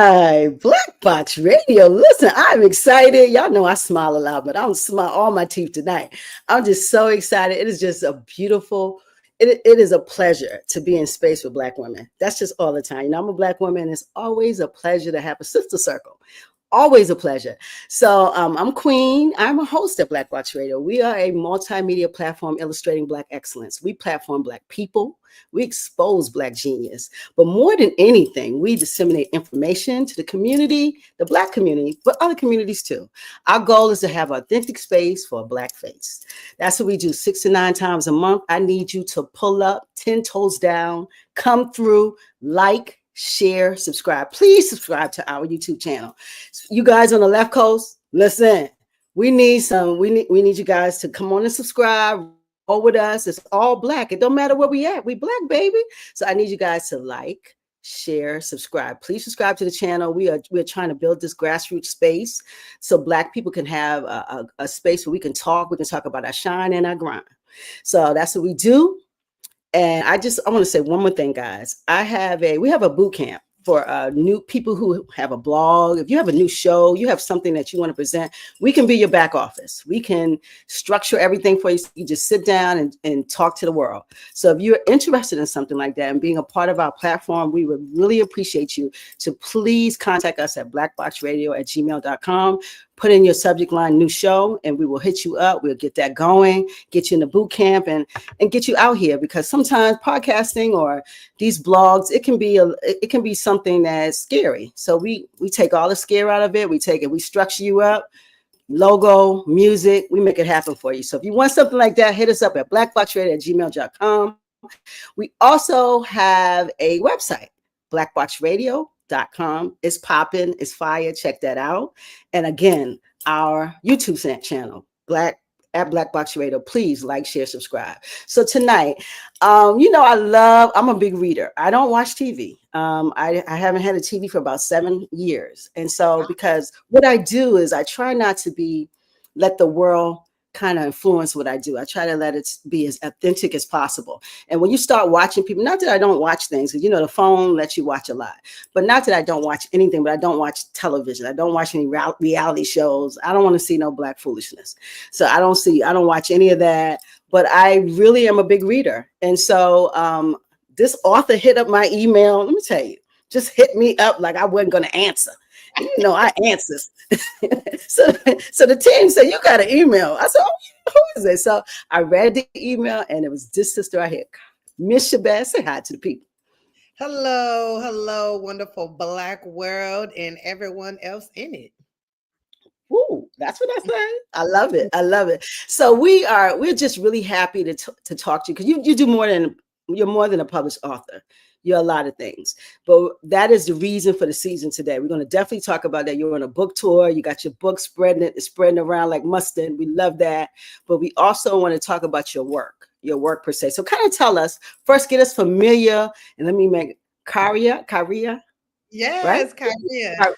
right, Black Box Radio. Listen, I'm excited. Y'all know I smile a lot, but I don't smile all my teeth tonight. I'm just so excited. It is just a beautiful, it is a pleasure to be in space with Black women. That's just all the time. I'm a Black woman, and it's always a pleasure to have a sister circle. Always a pleasure. So I'm Queen. I'm a host at Black Box Radio. We are a multimedia platform illustrating Black excellence. We platform Black people. We expose Black genius. But more than anything, we disseminate information to the community, the Black community, but other communities too. Our goal is to have authentic space for a Black face. That's what we do 6 to 9 times a month. I need you to pull up, 10 toes down, come through, like, share, subscribe. Please subscribe to our YouTube channel. You guys on the left coast, listen. We need you guys to come on and subscribe. Roll with us. It's all Black. It don't matter where we at. We Black, baby. So I need you guys to like, share, subscribe. Please subscribe to the channel. We're trying to build this grassroots space so Black people can have a space where we can talk. We can talk about our shine and our grind. So that's what we do. And I want to say one more thing, guys. We have a boot camp for new people who have a blog. If you have a new show, you have something that you want to present, we can be your back office. We can structure everything for you. So you just sit down and talk to the world. So if you're interested in something like that and being a part of our platform, we would really appreciate you to please contact us at blackboxradio@gmail.com. Put in your subject line, new show, and we will hit you up. We'll get that going, get you in the boot camp and get you out here, because sometimes podcasting or these blogs, it can be something that's scary. So we take all the scare out of it. We structure you up, logo, music, we make it happen for you. So if you want something like that, hit us up at blackboxradio@gmail.com. We also have a website, blackboxradio.com. It's popping, it's fire. Check that out. And again, our YouTube channel, at Black Box Radio. Please like, share, subscribe. So tonight, I'm a big reader. I don't watch TV. I haven't had a TV for about 7 years. And so because what I do is I try not to let the world kind of influence what I do. I try to let it be as authentic as possible. And when you start watching people, not that I don't watch things, because the phone lets you watch a lot, but not that I don't watch anything, but I don't watch television. I don't watch any reality shows. I don't want to see no Black foolishness. So I don't watch any of that, but I really am a big reader. And so this author hit up my email. Let me tell you, just hit me up like I wasn't going to answer. I answers. so the team said, you got an email. I said, oh, who is it? So I read the email, and it was this sister right here, Miss Shabazz. Say hi to the people. Hello, wonderful Black world and everyone else in it. Ooh, that's what I say. I love it. So we're just really happy to talk to you, because you're more than a published author. You're a lot of things, but that is the reason for the season today. We're going to definitely talk about that. You're on a book tour. You got your book it's spreading around like mustard. We love that. But we also want to talk about your work per se. So kind of tell us, first, get us familiar, and let me make Khariyyah. Yes, right? Khariyyah.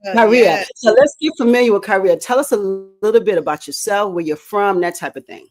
Khariyyah. Yes. So let's get familiar with Khariyyah. Tell us a little bit about yourself, where you're from, that type of thing.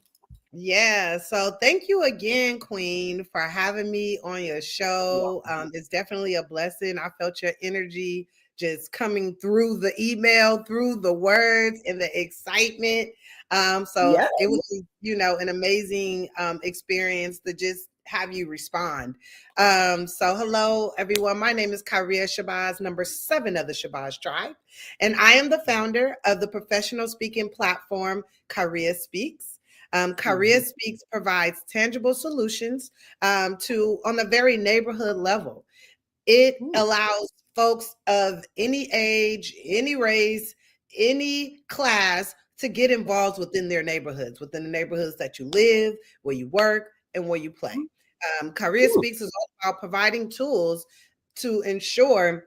Yeah, so thank you again, Queen, for having me on your show. It's definitely a blessing. I felt your energy just coming through the email, through the words, and the excitement. It was, an amazing experience to just have you respond. So hello, everyone. My name is Khariyyah Shabazz, number 7 of the Shabazz tribe, and I am the founder of the professional speaking platform Khariyyah Speaks. Khariyyah Speaks provides tangible solutions on a very neighborhood level. It allows folks of any age, any race, any class to get involved within their neighborhoods, within the neighborhoods that you live, where you work, and where you play. Khariyyah Speaks is all about providing tools to ensure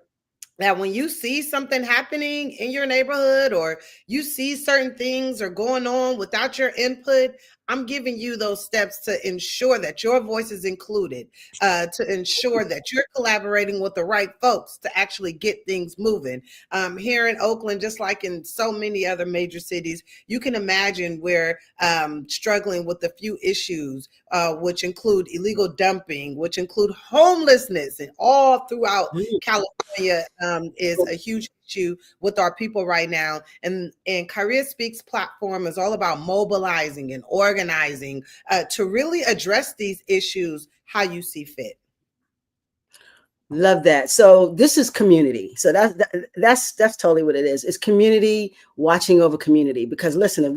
that when you see something happening in your neighborhood, or you see certain things are going on without your input, I'm giving you those steps to ensure that your voice is included, to ensure that you're collaborating with the right folks to actually get things moving. Here in Oakland, just like in so many other major cities, you can imagine we're struggling with a few issues, which include illegal dumping, which include homelessness, and all throughout California is a huge issue with our people right now. And Khariyyah Speaks platform is all about mobilizing and organizing to really address these issues how you see fit. Love that. So this is community. So that's totally what it is. It's community watching over community. Because listen, if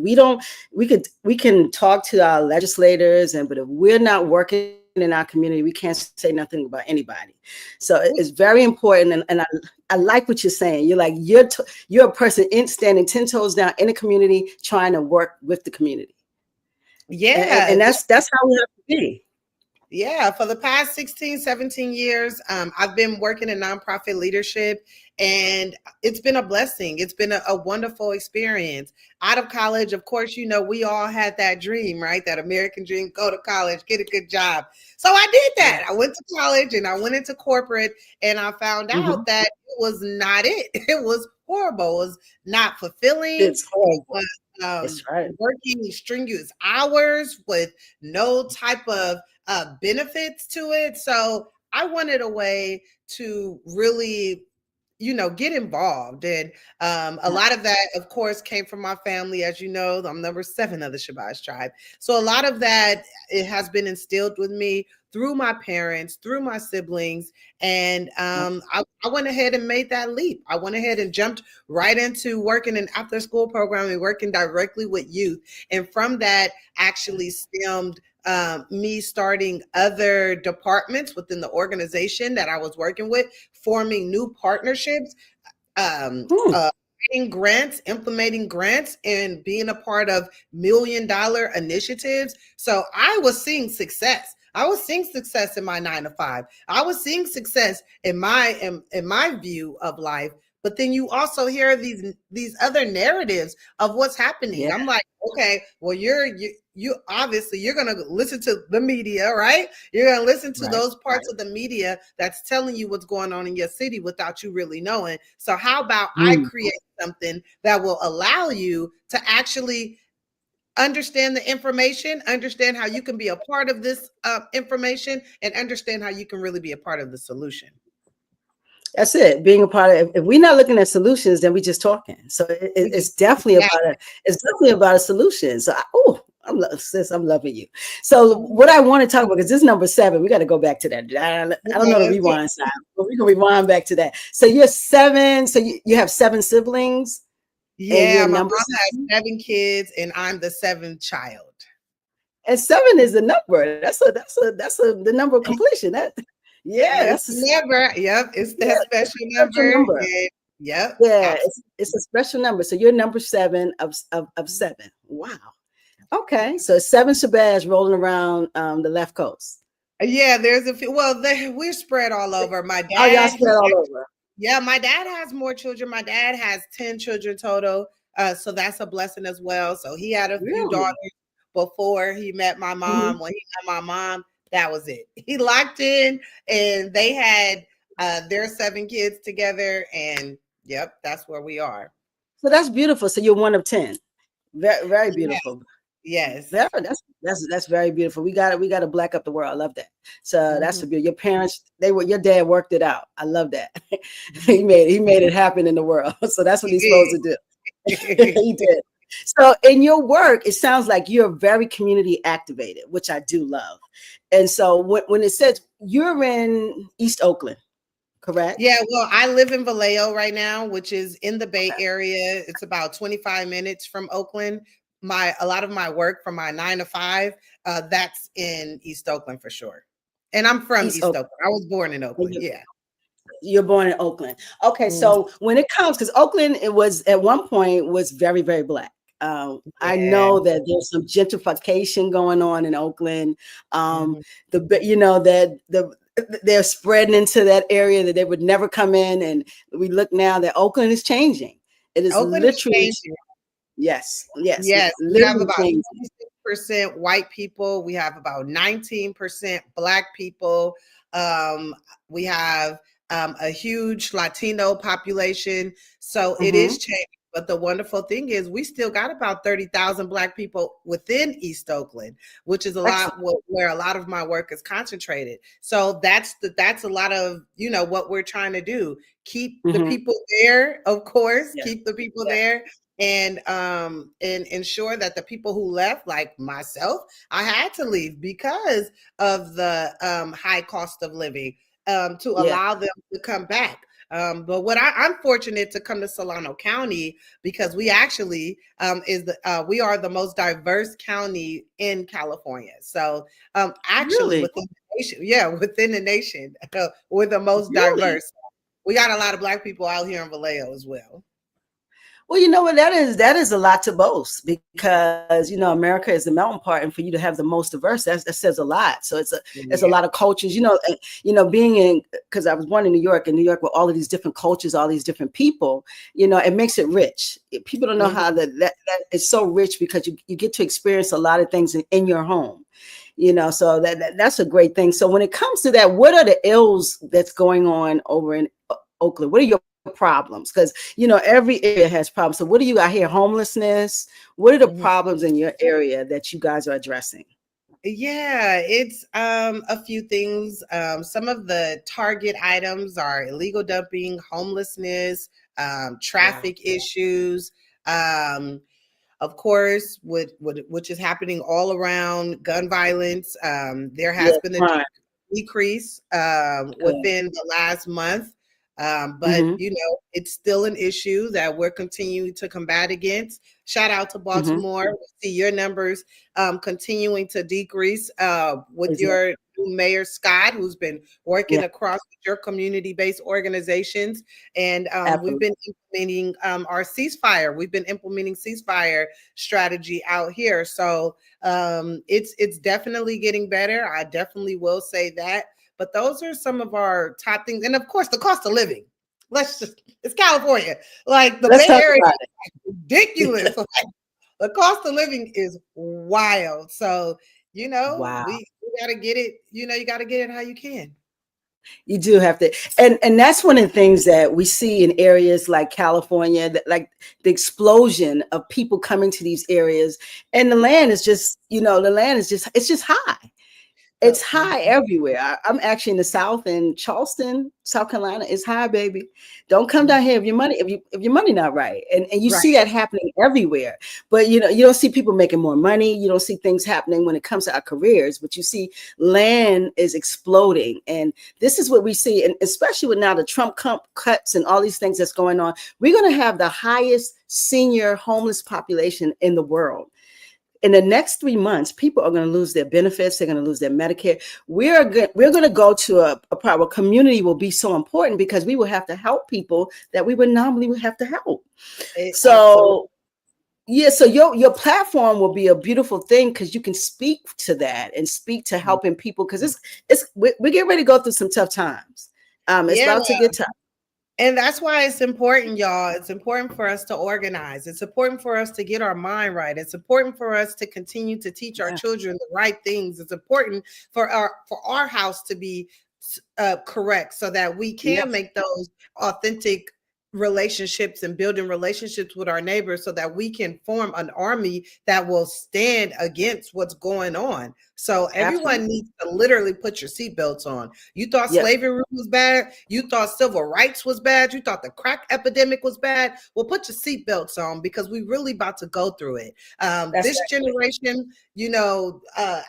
we can talk to our legislators, but if we're not working in our community, we can't say nothing about anybody. So it's very important. And I like what you're saying. You're like, you're a person standing 10 toes down in a community, trying to work with the community. Yeah. And that's how we have to be. Yeah, for the past 16, 17 years, I've been working in nonprofit leadership, and it's been a blessing. It's been a wonderful experience. Out of college, of course, we all had that dream, right? That American dream, go to college, get a good job. So I did that. I went to college and I went into corporate, and I found out that it was not it. It was horrible. It was not fulfilling. It's horrible. It was working strenuous hours with no type of benefits to it. So I wanted a way to really, get involved. And a lot of that, of course, came from my family. As you know, I'm number 7 of the Shabazz tribe. So a lot of that, it has been instilled with me through my parents, through my siblings. And I went ahead and made that leap. I went ahead and jumped right into working in after school programming, working directly with youth. And from that actually stemmed me starting other departments within the organization that I was working with, forming new partnerships, writing grants, implementing grants, and being a part of $1 million initiatives. So I was seeing success. I was seeing success in my 9-to-5. I was seeing success in my view of life. But then you also hear these other narratives of what's happening. Yeah. I'm like, okay, well, you obviously you're going to listen to the media, right? You're going to listen to those parts of the media that's telling you what's going on in your city without you really knowing. So how about I create something that will allow you to actually understand the information, understand how you can be a part of this information, and understand how you can really be a part of the solution. That's it. Being a part of. If we're not looking at solutions, then we're just talking. So it's definitely about a solution. So I'm loving you. So what I want to talk about, because this is number 7, we got to go back to that. I don't know the rewind side, but we can rewind back to that. So you're 7. So you have 7 siblings. Yeah, my mom has 7 kids, and I'm the 7th child. And 7 is the number. That's the number of completion. It's that special number. Yep. Yeah, it's a special number. So you're number 7 of 7. Wow. Okay, so 7 Shabazz rolling around the left coast. Yeah, there's a few. Well, we're spread all over. My dad. Oh, y'all spread all over. Yeah, my dad has more children. My dad has 10 children total. So that's a blessing as well. So he had a few daughters before he met my mom. When he met my mom, that was it. He locked in, and they had their 7 kids together. And yep, that's where we are. So that's beautiful. So you're one of 10. Very, very beautiful. Yes. That's very beautiful. We got to black up the world. I love that. So that's beautiful. Your parents, your dad worked it out. I love that. he made it happen in the world. So that's what he's supposed to do. He did. So in your work, it sounds like you're very community activated, which I do love. And so when it says you're in East Oakland, correct? Yeah, well, I live in Vallejo right now, which is in the Bay Area. It's about 25 minutes from Oakland. A lot of my work from my 9-to-5, that's in East Oakland for sure. And I'm from East Oakland. I was born in Oakland. Yeah. You're born in Oakland. Okay. So when it comes, because Oakland, it was at one point was very, very Black. I know that there's some gentrification going on in Oakland. They're spreading into that area that they would never come in. And we look now that Oakland is changing. It is literally changing. Yes. We have about 26% 80% white people. We have about 19% Black people. We have a huge Latino population. So it is changing. But the wonderful thing is we still got about 30,000 Black people within East Oakland, which is a lot where a lot of my work is concentrated. So that's a lot of, what we're trying to do. Keep the people there, of course, keep the people there. And ensure that the people who left, like myself, I had to leave because of the high cost of living, to allow them to come back. But I'm fortunate to come to Solano County because we actually we are the most diverse county in California. So actually within the nation, within the nation, we're the most diverse. We got a lot of Black people out here in Vallejo as well. Well, you know what, that is a lot to boast because, America is the melting pot, and for you to have the most diverse, that says a lot. So it's a lot of cultures, being in, because I was born in New York, and New York with all of these different cultures, all these different people, it makes it rich. People don't know how that is so rich because you get to experience a lot of things in your home. So that's a great thing. So when it comes to that, what are the ills that's going on over in Oakland? What are your problems? Because every area has problems. So what do you got here? Homelessness. What are the problems in your area that you guys are addressing? Yeah, it's a few things. Some of the target items are illegal dumping, homelessness, traffic issues, of course, which is happening all around, gun violence. There has been a decrease within the last month. But it's still an issue that we're continuing to combat against. Shout out to Baltimore. We see your numbers continuing to decrease with your new mayor, Scott, who's been working across your community-based organizations. And we've been implementing our ceasefire. We've been implementing ceasefire strategy out here. So it's definitely getting better. I definitely will say that. But those are some of our top things. And of course, the cost of living. It's California. Like the Bay Area is ridiculous. Like, the cost of living is wild. So, we got to get it. You got to get it how you can. You do have to. And that's one of the things that we see in areas like California, that, like the explosion of people coming to these areas. And the land is just, it's just high. It's high everywhere. I'm actually in the South, in Charleston, South Carolina. It's high, baby. Don't come down here if your money not right. And you see that happening everywhere. But you don't see people making more money. You don't see things happening when it comes to our careers. But you see land is exploding, and this is what we see. And especially with now the Trump cuts and all these things that's going on, we're going to have the highest senior homeless population in the world. In the next 3 months, people are going to lose their benefits. They're going to lose their Medicare. We're going to go to a community will be so important because we will have to help people that we would normally have to help. So your platform will be a beautiful thing because you can speak to that and speak to helping people because we're getting ready to go through some tough times. It's about to get tough. And that's why it's important, y'all. It's important for us to organize. It's important for us to get our mind right. It's important for us to continue to teach our children the right things. It's important for our house to be correct so that we can make those authentic relationships and building relationships with our neighbors so that we can form an army that will stand against what's going on. So everyone needs to literally put your seatbelts on. You thought slavery was bad. You thought civil rights was bad. You thought the crack epidemic was bad. Well, put your seatbelts on because we really about to go through it. This generation, I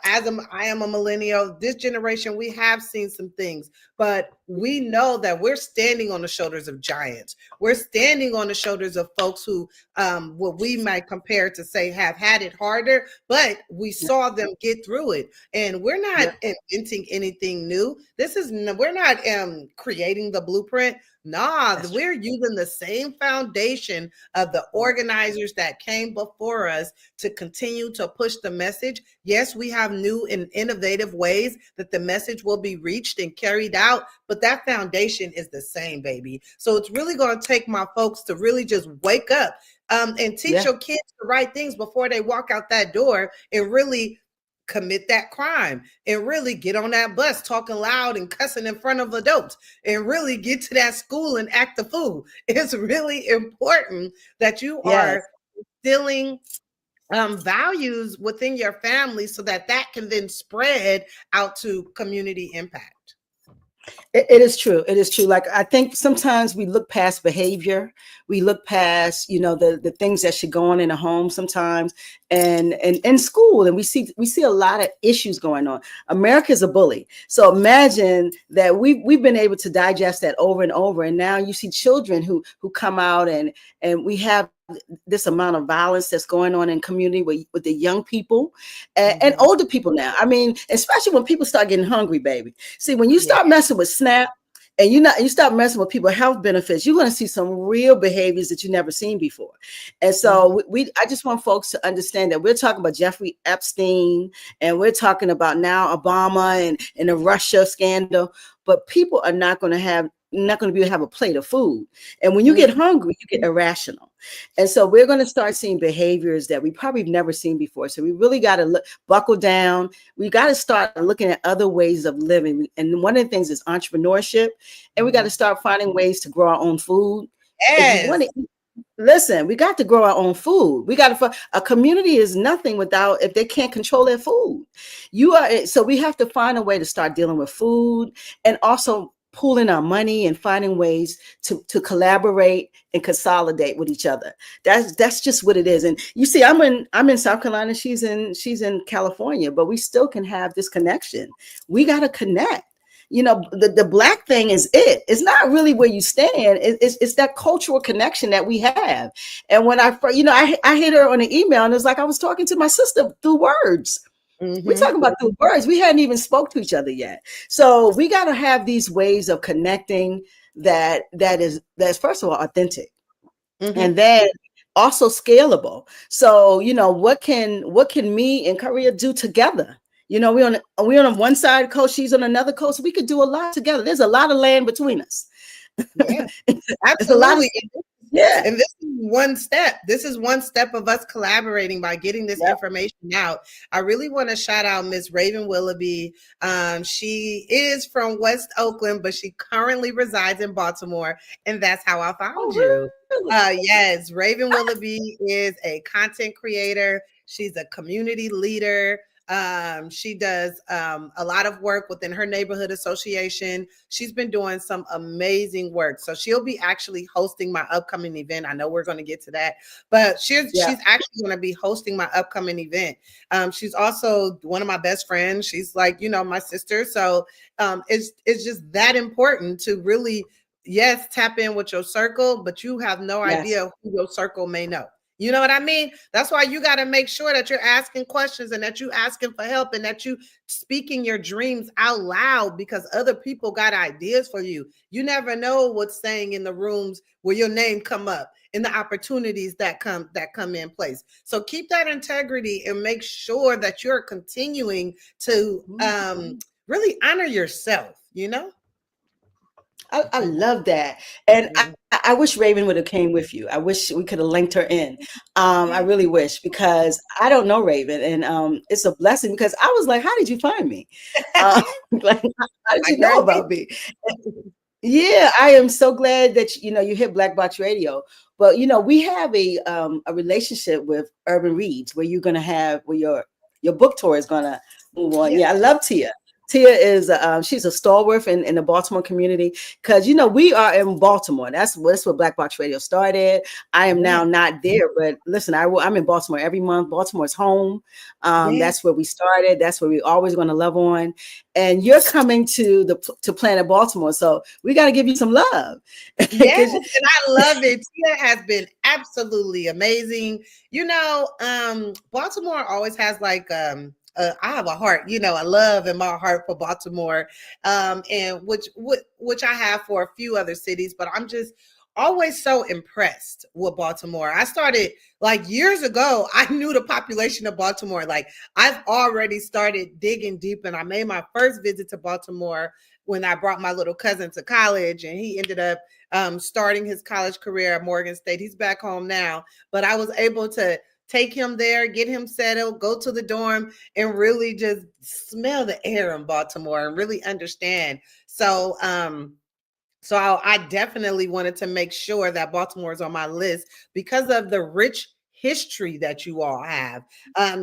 am a millennial. This generation, we have seen some things, but we know that we're standing on the shoulders of giants. We're standing on the shoulders of folks who, what we might compare to say have had it harder, but we saw them get through it. And we're not inventing anything new. We're not creating the blueprint. Nah, we're using the same foundation of the organizers that came before us to continue to push the message. Yes, we have new and innovative ways that the message will be reached and carried out, but that foundation is the same, baby. So it's really going to take my folks to really just wake up. and teach Yeah. your kids the right things before they walk out that door and really commit that crime and really get on that bus talking loud and cussing in front of adults and really get to that school and act the fool. It's really important that you Yes. are instilling values within your family so that that can then spread out to community impact. It is true. It is true. Like, I think sometimes we look past behavior. We look past, the things that should go on in a home sometimes, and in school, and we see a lot of issues going on. America is a bully. So imagine that we've been able to digest that over and over, and now you see children who come out, and we have this amount of violence that's going on in community with the young people and Mm-hmm. older people now. I mean, especially when people start getting hungry, baby. See, when you Yeah. start messing with SNAP, and you start messing with people health benefits, you're going to see some real behaviors that you've never seen before. And Mm-hmm. so I just want folks to understand that we're talking about Jeffrey Epstein, and we're talking about now Obama and the Russia scandal, but people are not going to be able to have a plate of food. And when you get hungry, you get irrational. And so we're going to start seeing behaviors that we probably have never seen before. So we really got to buckle down. We got to start looking at other ways of living. And one of the things is entrepreneurship. And we got to start finding ways to grow our own food. If you want Yes. to listen, we got to grow our own food. We got to, a community is nothing without, if they can't control their food. So we have to find a way to start dealing with food, and also pooling our money and finding ways to collaborate and consolidate with each other. That's just what it is. And you see, I'm in South Carolina, she's in California, but we still can have this connection. We got to connect. The Black thing is it's not really where you stand. It's that cultural connection that we have. And when I hit her on an email, and it's like I was talking to my sister through words. We're talking about through words. We hadn't even spoke to each other yet. So we got to have these ways of connecting that's first of all authentic, and then also scalable. So what can me and Khariyyah do together? We on one side coast, she's on another coast. We could do a lot together. There's a lot of land between us. Yeah, It's a lot of, absolutely. yeah. And this is one step. This is one step of us collaborating by getting this information out. I really want to shout out Miss Raven Willoughby. She is from West Oakland, but she currently resides in Baltimore, and that's how I found you. Yes, Raven Willoughby is a content creator. She's a community leader. She does a lot of work within her neighborhood association. She's been doing some amazing work. So she'll be actually hosting my upcoming event. I know we're going to get to that, but she's actually going to be hosting my upcoming event. She's also one of my best friends. She's like, my sister. So it's just that important to really, yes, tap in with your circle, but you have no idea who your circle may know. You know what I mean? That's why you got to make sure that you're asking questions and that you asking for help and that you speaking your dreams out loud, because other people got ideas for you. You never know what's saying in the rooms where your name come up and the opportunities that come in place. So keep that integrity and make sure that you're continuing to really honor yourself, I love that. And I wish Raven would have came with you. I wish we could have linked her in. I really wish, because I don't know Raven, and it's a blessing, because I was like, how did you find me? Like, how did you know about me? Yeah, I am so glad that you hit Black Box Radio. But we have a relationship with Urban Reads, where you're gonna have where your book tour is gonna move on. Yeah, I love Tia. Tia is she's a stalwart in the Baltimore community, because we are in Baltimore. That's where Black Box Radio started. I am now not there, but listen, I'm in Baltimore every month. Baltimore's home. That's where we started. That's where we're always going to love on. And you're coming to Planet Baltimore, so we got to give you some love. Yes, and I love it. Tia has been absolutely amazing. Baltimore always has like I have a heart, a love in my heart for Baltimore, and which I have for a few other cities, but I'm just always so impressed with Baltimore. I started like years ago. I knew the population of Baltimore. Like, I've already started digging deep, and I made my first visit to Baltimore when I brought my little cousin to college, and he ended up starting his college career at Morgan State. He's back home now, but I was able to take him there, get him settled, go to the dorm, and really just smell the air in Baltimore and really understand. So, I definitely wanted to make sure that Baltimore is on my list because of the rich history that you all have.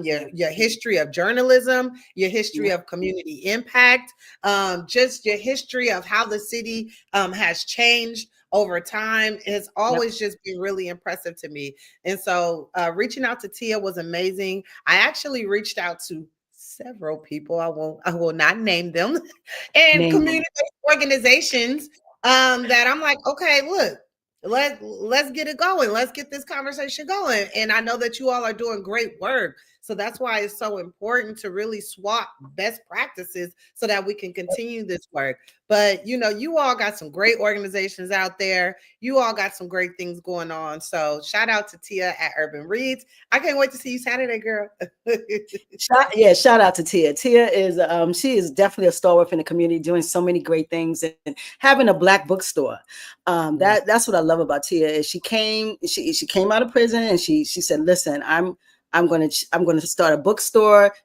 Your history of journalism, your history of community impact, just your history of how the city has changed over time has always just been really impressive to me. And so reaching out to Tia was amazing. I actually reached out to several people. I will not name them, and community organizations that I'm like, okay, look, let's get it going. Let's get this conversation going. And I know that you all are doing great work. So that's why it's so important to really swap best practices so that we can continue this work. But you all got some great organizations out there. You all got some great things going on. So shout out to Tia at Urban Reads. I can't wait to see you Saturday, girl. Shout out to Tia. Tia is she is definitely a stalwart in the community, doing so many great things and having a Black bookstore. That's what I love about Tia. Is she came out of prison and she said, listen, I'm going to start a bookstore.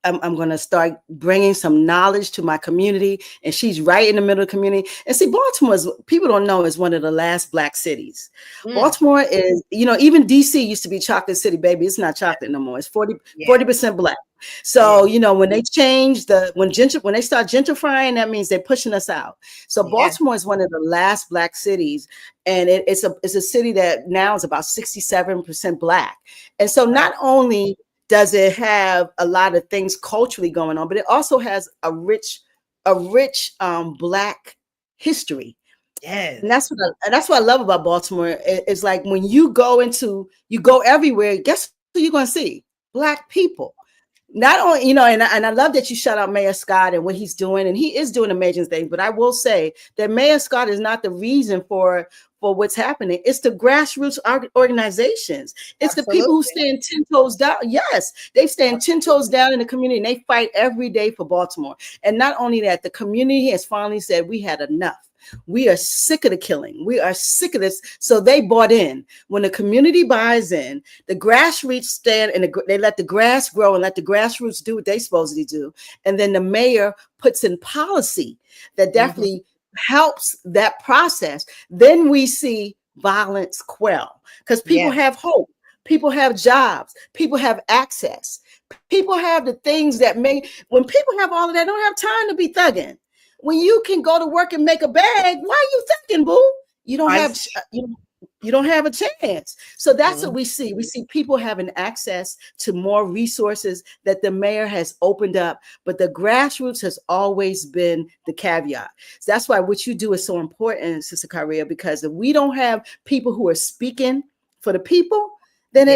I'm going to start bringing some knowledge to my community. And she's right in the middle of the community. And see, Baltimore, people don't know, is one of the last Black cities. Baltimore is, even DC used to be chocolate city, baby. It's not chocolate no more. It's 40% Black. So, when they change when they start gentrifying, that means they're pushing us out. So Baltimore is one of the last Black cities. And it's a city that now is about 67% Black. And so not only does it have a lot of things culturally going on, but it also has a rich Black history. Yes. And that's what I love about Baltimore. It's like when you go everywhere, guess who you're going to see? Black people. Not only, and I love that you shout out Mayor Scott and what he's doing, and he is doing amazing things. But I will say that Mayor Scott is not the reason for what's happening. It's the grassroots organizations. It's the people who stand 10 toes down. Yes, they stand 10 toes down in the community, and they fight every day for Baltimore. And not only that, the community has finally said, we had enough. We are sick of the killing. We are sick of this. So they bought in. When the community buys in, the grassroots stand and they let the grass grow and let the grassroots do what they supposedly do. And then the mayor puts in policy that definitely helps that process. Then we see violence quell because people have hope. People have jobs. People have access. People have the things that when people have all of that, don't have time to be thugging. When you can go to work and make a bag, why are you thinking, boo? You don't have a chance. So that's what we see. We see people having access to more resources that the mayor has opened up, but the grassroots has always been the caveat. So that's why what you do is so important, Sister Khariyyah, because if we don't have people who are speaking for the people, then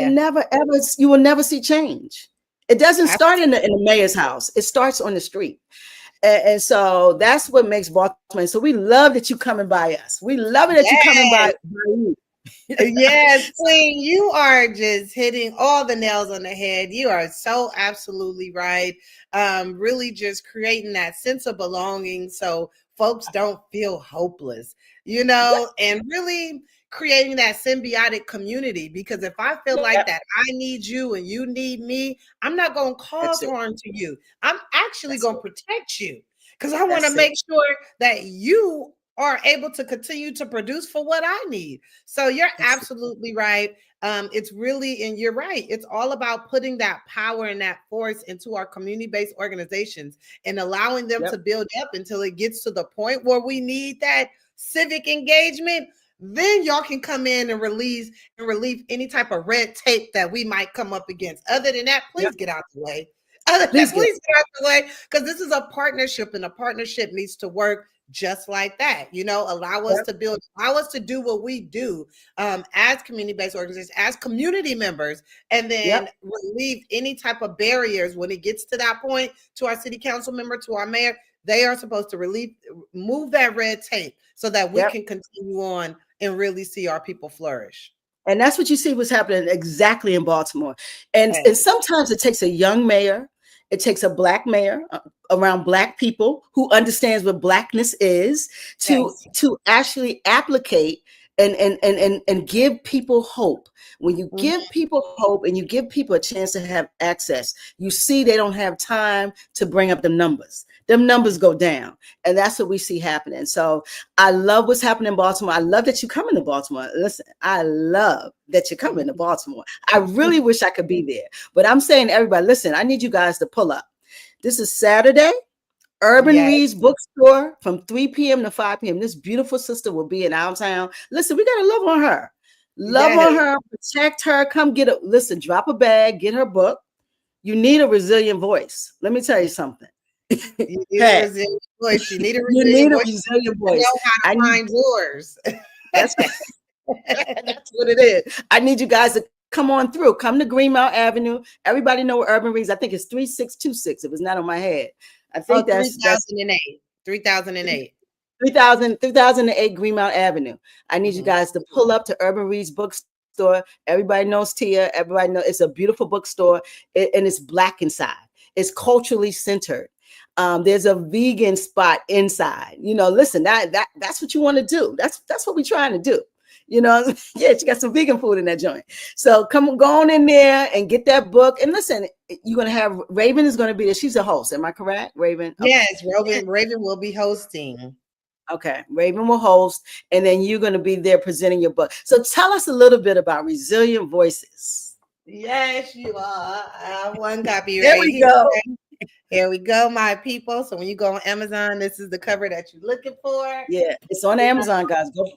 you will never see change. It doesn't start in the mayor's house. It starts on the street. And so that's what makes Baltimore. So we love that you coming by us. We love it that you coming by you. Yes, Queen, you are just hitting all the nails on the head. You are so absolutely right. Really just creating that sense of belonging so folks don't feel hopeless, and really creating that symbiotic community. Because if I feel like that I need you and you need me, I'm not going to cause harm to you. I'm actually going to protect you because I want to make sure that you are able to continue to produce for what I need. So you're absolutely right. It's really, and you're right. It's all about putting that power and that force into our community-based organizations and allowing them to build up until it gets to the point where we need that civic engagement. Then y'all can come in and relieve any type of red tape that we might come up against. Other than that, please get out the way. Please get out the way, because this is a partnership, and a partnership needs to work just like that. Allow us to build, allow us to do what we do as community-based organizations, as community members, and then relieve any type of barriers when it gets to that point. To our city council member, to our mayor, they are supposed to move that red tape so that we can continue on and really see our people flourish. And that's what you see what's happening exactly in Baltimore. And sometimes it takes a young mayor. It takes a Black mayor around Black people who understands what Blackness is Yes. to actually applicate and give people hope. When you Mhm. give people hope and you give people a chance to have access, you see they don't have time to bring up the numbers. Them numbers go down. And that's what we see happening. So I love what's happening in Baltimore. I love that you're coming to Baltimore. Listen, I love that you're coming to Baltimore. I really wish I could be there. But I'm saying to everybody, listen, I need you guys to pull up. This is Saturday. Urban Yes. Reads Bookstore from 3 p.m. to 5 p.m. This beautiful sister will be in our town. Listen, we got to love on her. Love Yes. on her, protect her. Come get a listen, drop a bag, get her book. You need a resilient voice. Let me tell you something. You need a Hey, resilient voice. You need a you resilient need a voice resilient to voice. know how I to need find yours. that's that's what it is. I need you guys to come on through. Come to Greenmount Avenue. Everybody know where Urban Reads. I think it's 3626. It was not on my head. I Oh, think that's 3008. 3008. 3008 Greenmount Avenue. I need you Mhm. guys to pull up to Urban Reads Bookstore. Everybody knows Tia. Everybody knows it's a beautiful bookstore, and it's Black inside. It's culturally centered. There's a vegan spot inside. Listen, that's what you want to do. That's what we're trying to do. Yeah, she got some vegan food in that joint. So go on in there and get that book. And listen, you're gonna have Raven is gonna be there. She's a host. Am I correct, Raven? Okay. Yes, Raven will be hosting. Okay, Raven will host, and then you're going to be there presenting your book. So tell us a little bit about Resilient Voices. Yes, you are. I have one copy There right we here. go. Here we go, my people. So when you go on Amazon, this is the cover that you're looking for. Yeah, it's on Amazon, guys. Go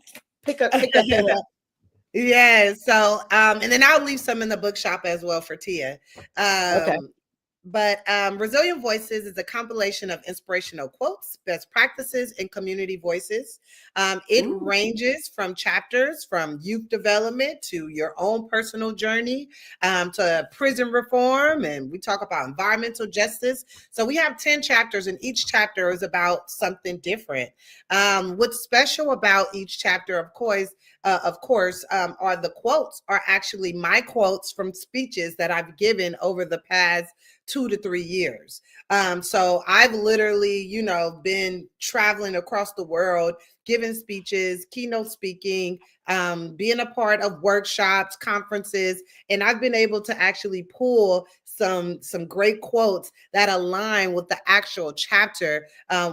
pick that thing up. Yeah. So, and then I'll leave some in the bookshop as well for Tia. Okay. Um, but Resilient Voices is a compilation of inspirational quotes, best practices, and community voices. It Ooh. ranges from chapters from youth development to your own personal journey, to prison reform, and we talk about environmental justice. So we have 10 chapters, and each chapter is about something different. What's special about each chapter, of course, are the quotes are actually my quotes from speeches that I've given over the past 2 to 3 years. So I've literally, been traveling across the world, giving speeches, keynote speaking, being a part of workshops, conferences, and I've been able to actually pull some great quotes that align with the actual chapter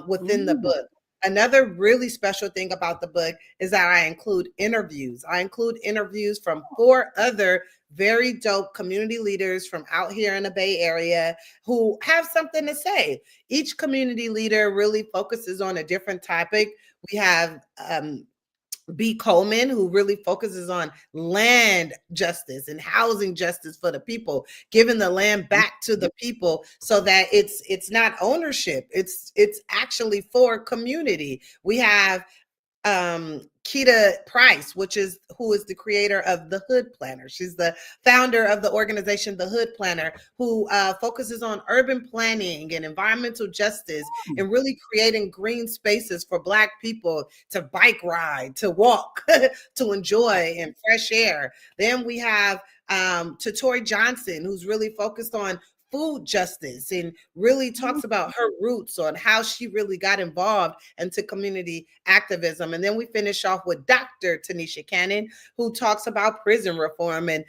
within the Ooh. book. Another really special thing about the book is that I include interviews. I include interviews from 4 other very dope community leaders from out here in the Bay Area who have something to say. Each community leader really focuses on a different topic. We have B. Coleman, who really focuses on land justice and housing justice for the people, giving the land back to the people so that it's not ownership, it's actually for community. We have Keita Price, who is the creator of the Hood Planner. She's the founder of the organization The Hood Planner, who focuses on urban planning and environmental justice and really creating green spaces for Black people to bike ride, to walk, to enjoy and fresh air. Then we have Tatori Johnson, who's really focused on food justice and really talks about her roots on how she really got involved into community activism. And then we finish off with Dr. Tanisha Cannon, who talks about prison reform. And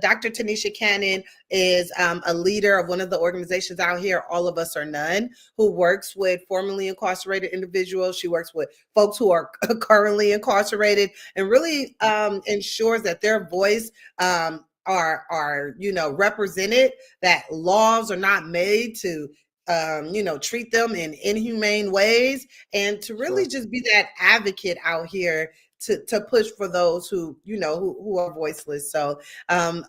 Dr. Tanisha Cannon is a leader of one of the organizations out here, All of Us or None, who works with formerly incarcerated individuals. She works with folks who are currently incarcerated and really ensures that their voice are represented, that laws are not made to treat them in inhumane ways, and to really Sure. just be that advocate out here to push for those who are voiceless. So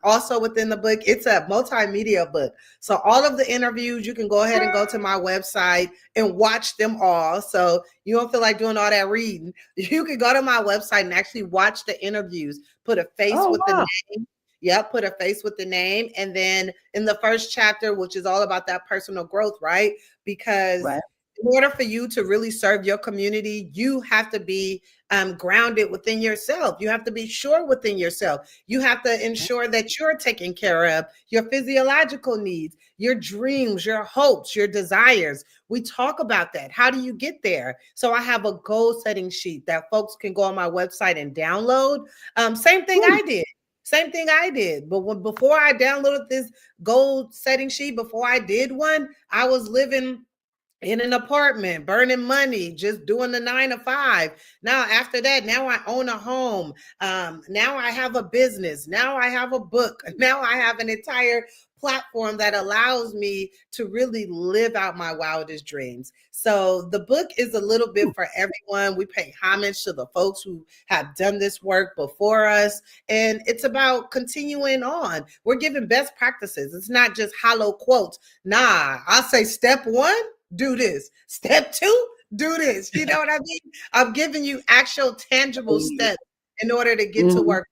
also within the book, it's a multimedia book. So all of the interviews, you can go ahead and go to my website and watch them all. So you don't feel like doing all that reading. You can go to my website and actually watch the interviews, put a face Oh with the wow. name. Yep, put a face with the name. And then in the first chapter, which is all about that personal growth, right? Because Right. in order for you to really serve your community, you have to be grounded within yourself. You have to be sure within yourself. You have to ensure that you're taking care of your physiological needs. your dreams, your hopes, your desires. We talk about that. How do you get there? So I have a goal setting sheet that folks can go on my website and download. Same thing I did. Same thing I did. But before I downloaded this goal setting sheet, before I did one, I was living in an apartment, burning money, just doing the 9 to 5. Now, after that, now I own a home. Now I have a business. Now I have a book. Now I have an entire platform that allows me to really live out my wildest dreams. So the book is a little bit for everyone. We pay homage to the folks who have done this work before us, and it's about continuing on. We're giving best practices. It's not just hollow quotes. Nah, I'll say step 1, do this. Step 2, do this. You know what I mean? I'm giving you actual tangible steps in order to get to work.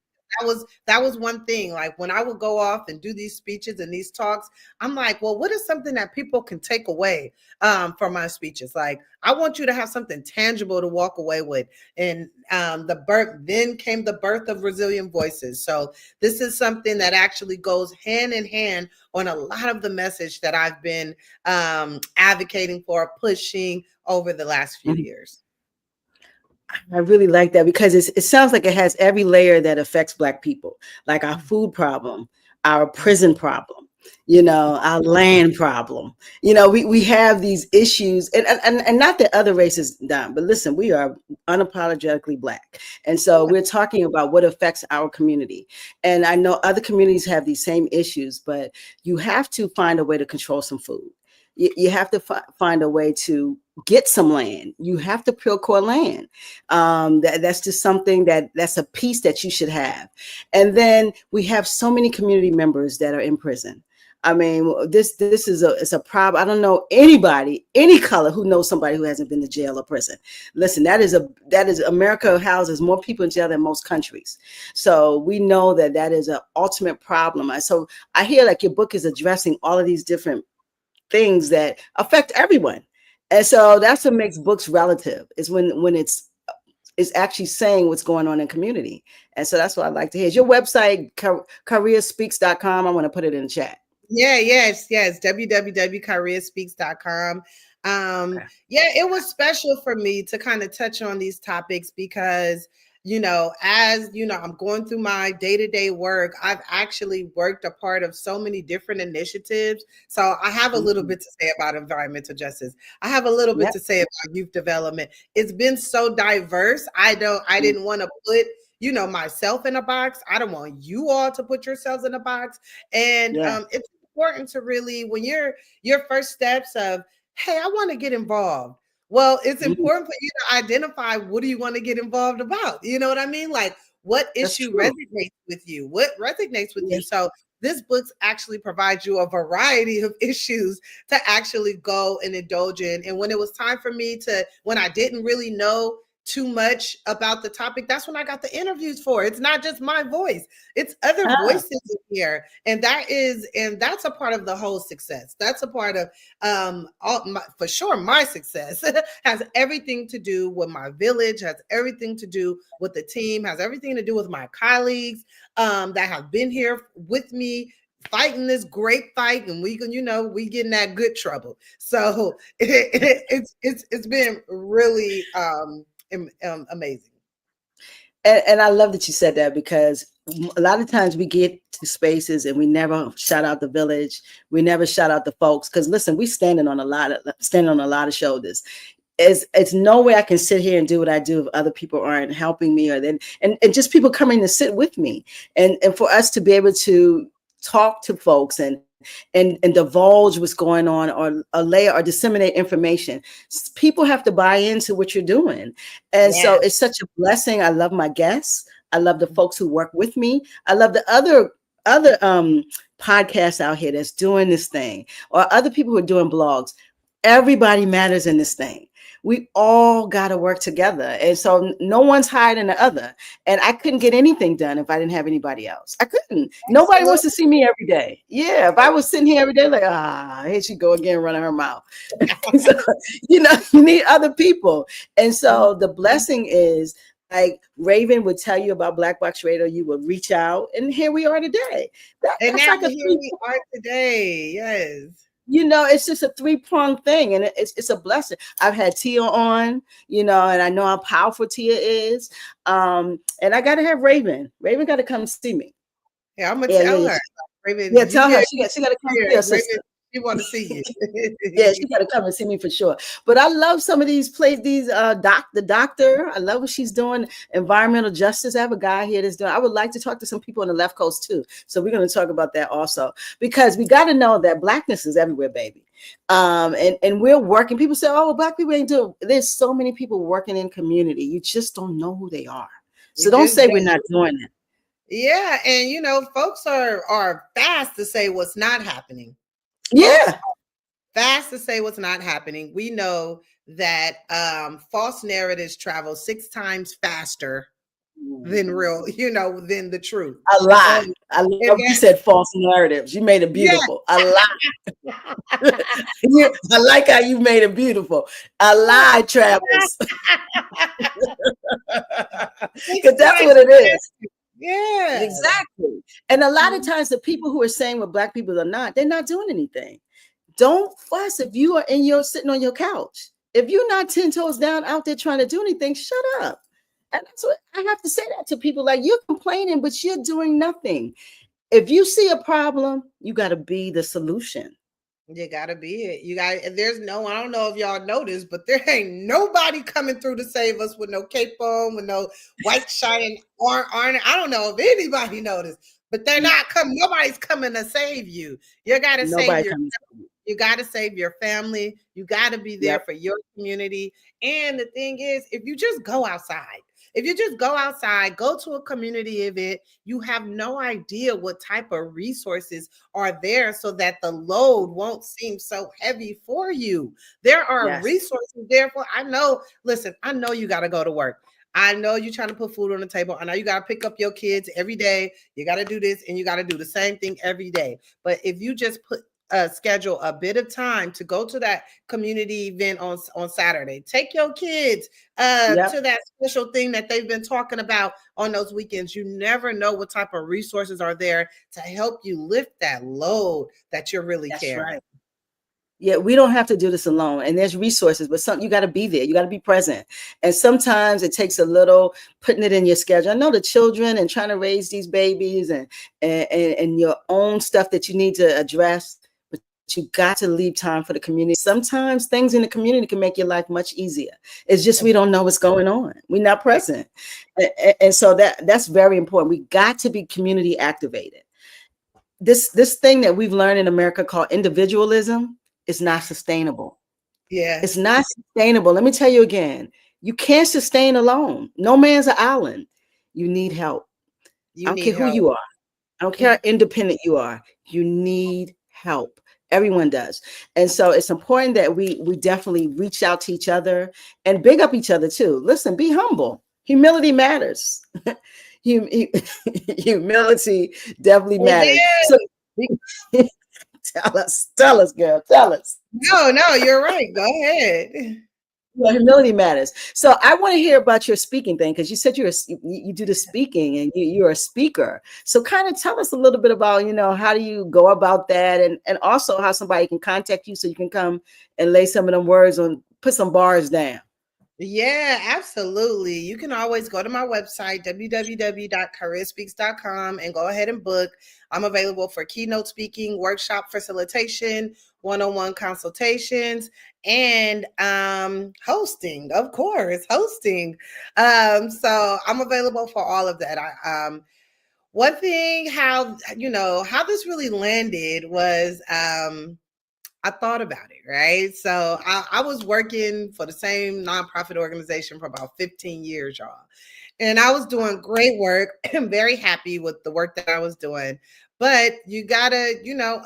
That was one thing. Like when I would go off and do these speeches and these talks, I'm like, well, what is something that people can take away from my speeches? Like, I want you to have something tangible to walk away with. And then came the birth of Resilient Voices. So this is something that actually goes hand in hand on a lot of the message that I've been advocating for, pushing over the last few years. I really like that because it sounds like it has every layer that affects Black people, like our food problem, our prison problem, our land problem. We have these issues, and not that other races don't, but listen, we are unapologetically Black. And so we're talking about what affects our community. And I know other communities have these same issues, but you have to find a way to control some food. You have to find a way to get some land. You have to procure land. That's just something that's a piece that you should have. And then we have so many community members that are in prison. I mean, this is a problem. I don't know anybody, any color, who knows somebody who hasn't been to jail or prison. Listen, that is America houses more people in jail than most countries. So we know that is an ultimate problem. So I hear like your book is addressing all of these different things that affect everyone. And so that's what makes books relative, is when it's actually saying what's going on in community. And so that's what I'd like to hear. Is your website KhariyyahSpeaks.com? I want to put it in the chat. Yes. www.khariyyahspeaks.com. Yeah, it was special for me to kind of touch on these topics because as I'm going through my day-to-day work, I've actually worked a part of so many different initiatives. So I have a little bit to say about environmental justice. I have a little bit to say about youth development. It's been so diverse. I didn't want to put myself in a box. I don't want you all to put yourselves in a box. And it's important to really, when your first steps of, hey, I want to get involved. Well, it's important for you to identify, what do you want to get involved about? You know what I mean? Like, what issue resonates with you? What resonates with you? So this book actually provides you a variety of issues to actually go and indulge in. And when it was time for me when I didn't really know too much about the topic, that's when I got the interviews for. It's not just my voice, it's other voices in here. And that's a part of the whole success. That's a part of for sure my success has everything to do with my village, has everything to do with the team, has everything to do with my colleagues that have been here with me fighting this great fight, and we get in that good trouble. So it's been really amazing. And I love that you said that, because a lot of times we get to spaces and we never shout out the village. We never shout out the folks. Because listen, we standing on a lot of shoulders. It's no way I can sit here and do what I do if other people aren't helping me, and just people coming to sit with me, and for us to be able to talk to folks and divulge what's going on, or lay or disseminate information. People have to buy into what you're doing. And so it's such a blessing. I love my guests. I love the folks who work with me. I love the other podcasts out here that's doing this thing, or other people who are doing blogs. Everybody matters in this thing. We all got to work together. And so no one's hiding the other. And I couldn't get anything done if I didn't have anybody else. I couldn't. Nobody wants to see me every day. Yeah. If I was sitting here every day, like, here she go again, running her mouth. So, you need other people. And so the blessing is like Raven would tell you about Black Box Radio, you would reach out, and here we are today. And That's now like a here we are today. Yes. it's just a three-pronged thing, and it's a blessing. I've had Tia on, and I know how powerful Tia is. And I gotta have Raven. Raven got to come see me. Yeah, I'm gonna Yeah, tell yeah, her. yeah. Raven, Yeah, you tell her get she got to come see here. her Raven, sister. she want to see Yeah, you. she got to come and see me for sure. But I love some of these plays. The doctor. I love what she's doing. Environmental justice. I have a guy here that's doing. I would like to talk to some people on the left coast too. So we're going to talk about that also, because we got to know that Blackness is everywhere, baby. And we're working. People say, "Oh, Black people ain't doing." There's so many people working in community. You just don't know who they are. So You don't just say don't. we're not doing it. Yeah, and folks are fast to say what's not happening. Folks Yeah. fast to say what's not happening. We know that false narratives travel 6 times faster than real, than the truth. A lie. And, I love and you that, said false narratives. You made it yeah. beautiful. A lie. I like how you made it beautiful. A lie travels. Because that's what it is. Yeah. Exactly. And a lot of times the people who are saying what Black people are not, they're not doing anything. Don't fuss if you are sitting on your couch. If you're not 10 toes down out there trying to do anything, shut up. And that's what I have to say that to people. Like, you're complaining, but you're doing nothing. If you see a problem, you got to be the solution. You gotta be it. There's no, I don't know if y'all noticed, but there ain't nobody coming through to save us with no cape on, with no white shining arm. I don't know if anybody noticed, but they're not coming. Nobody's coming to save you. You gotta save Nobody your comes. You got to save your family. You got to be there Yep. for your community. And the thing is, if you just go outside, go to a community event, you have no idea what type of resources are there so that the load won't seem so heavy for you. There are Yes. resources there for, I know you got to go to work. I know you're trying to put food on the table. I know you got to pick up your kids every day. You got to do this and you got to do the same thing every day. But if you just schedule a bit of time to go to that community event on Saturday. Take your kids to that special thing that they've been talking about on those weekends. You never know what type of resources are there to help you lift that load that you're really carrying. Right. Yeah, we don't have to do this alone. And there's resources, but you got to be there. You got to be present. And sometimes it takes a little putting it in your schedule. I know the children and trying to raise these babies and your own stuff that you need to address. You got to leave time for the community. Sometimes things in the community can make your life much easier. It's just we don't know what's going on. We're not present. And so that's very important. We got to be community activated. This thing that we've learned in America called individualism is not sustainable. Yeah. It's not sustainable. Let me tell you again. You can't sustain alone. No man's an island. You need help. I don't care who you are. I don't care how independent you are. You need help. Everyone does. And so it's important that we definitely reach out to each other and big up each other too. Listen, be humble. Humility matters. Humility definitely matters. So tell us, girl, tell us. No, you're right. Go ahead. Yeah, humility matters. So I want to hear about your speaking thing, because you said you do the speaking and you're a speaker. So kind of tell us a little bit about, how do you go about that, and also how somebody can contact you so you can come and lay some of them words on, put some bars down. Yeah, absolutely. You can always go to my website, www.khariyyahspeaks.com, and go ahead and book. I'm available for keynote speaking, workshop facilitation, one-on-one consultations, and hosting, of course, hosting. So I'm available for all of that. One thing, how this really landed was I thought about it, right? So I was working for the same nonprofit organization for about 15 years, y'all. And I was doing great work. I'm very happy with the work that I was doing. But you gotta,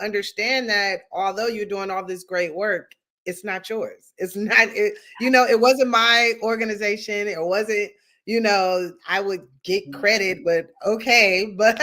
understand that although you're doing all this great work, it's not yours. It's not, it wasn't my organization. It wasn't, I would get credit, but okay, but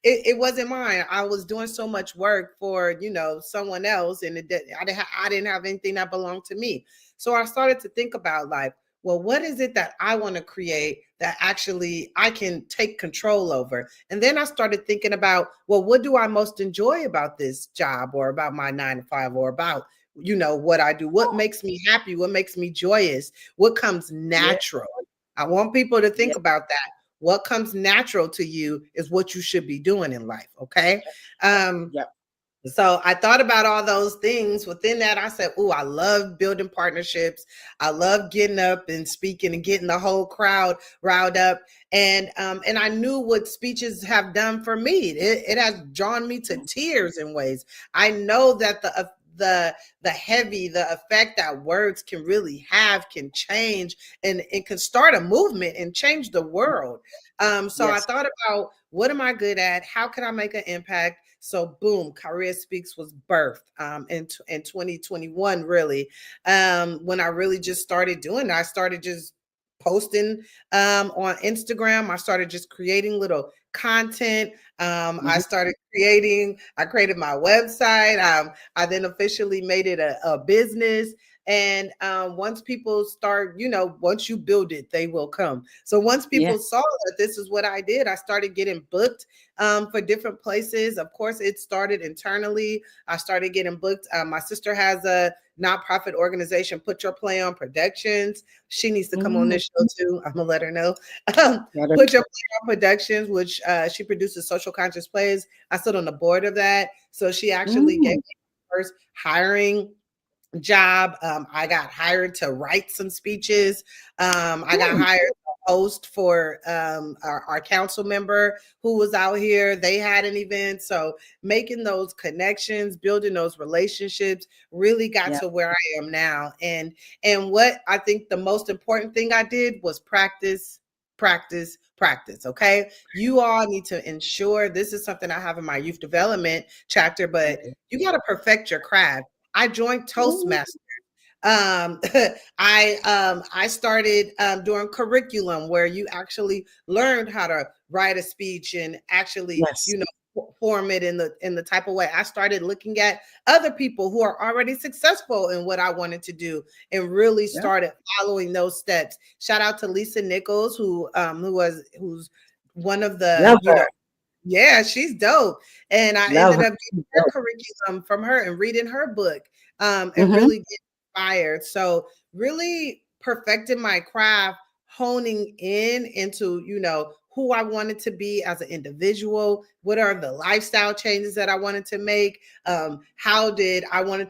it wasn't mine. I was doing so much work for, someone else, and I didn't have anything that belonged to me. So I started to think about, like, well, what is it that I want to create that actually I can take control over? And then I started thinking about, well, what do I most enjoy about this job, or about my 9 to 5, or about, what I do? What makes me happy? What makes me joyous? What comes Yeah. natural? I want people to Yeah. think about that. What comes natural to you is what you should be doing in life. Okay. Yep. So I thought about all those things. Within that, I said, "Oh, I love building partnerships. I love getting up and speaking and getting the whole crowd riled up." And I knew what speeches have done for me. It has drawn me to tears in ways. I know that the effect that words can really have can change, and it can start a movement and change the world. So I Yes. thought about, what am I good at? How can I make an impact? So boom, Khariyyah Speaks was birthed in 2021, really. When I really just started doing it, I started just posting on Instagram. I started just creating little content. Mhm. I created my website. I then officially made it a business. And once people start, once you build it, they will come. So once Yeah. people saw that this is what I did, I started getting booked for different places. Of course, it started internally. I started getting booked. My sister has a nonprofit organization, Put Your Play On Productions. She needs to come on Mm. this show too. I'm gonna let her know. Better. Put Your Play On Productions, which she produces social conscious plays. I sit on the board of that. So she actually gave Mm. me first hiring job. I got hired to write some speeches. I got Mm. hired to host for our council member who was out here. They had an event. So making those connections, building those relationships really got Yeah. to where I am now. And what I think the most important thing I did was practice, practice, practice. Okay. You all need to ensure, this is something I have in my youth development chapter, but Okay. you got to perfect your craft. I joined Ooh. Toastmasters. Um, I started doing curriculum where you actually learned how to write a speech and actually, Yes. form it in the type of way. I started looking at other people who are already successful in what I wanted to do, and really Yeah. started following those steps. Shout out to Lisa Nichols, who's one of the, Love her. yeah, she's dope. And I Love ended her. up getting her curriculum from her and reading her book, and Mm-hmm. really getting inspired. So really perfecting my craft, honing in into, who I wanted to be as an individual. What are the lifestyle changes that I wanted to make? How did I want it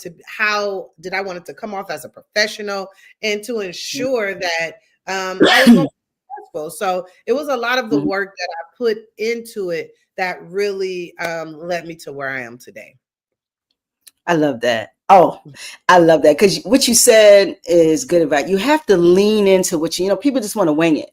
to come off as a professional, and to ensure that I was going to be successful. So it was a lot of the Mhm. work that I put into it that really led me to where I am today. I love that. Oh, I love that, because what you said is good advice. You have to lean into what people just want to wing it,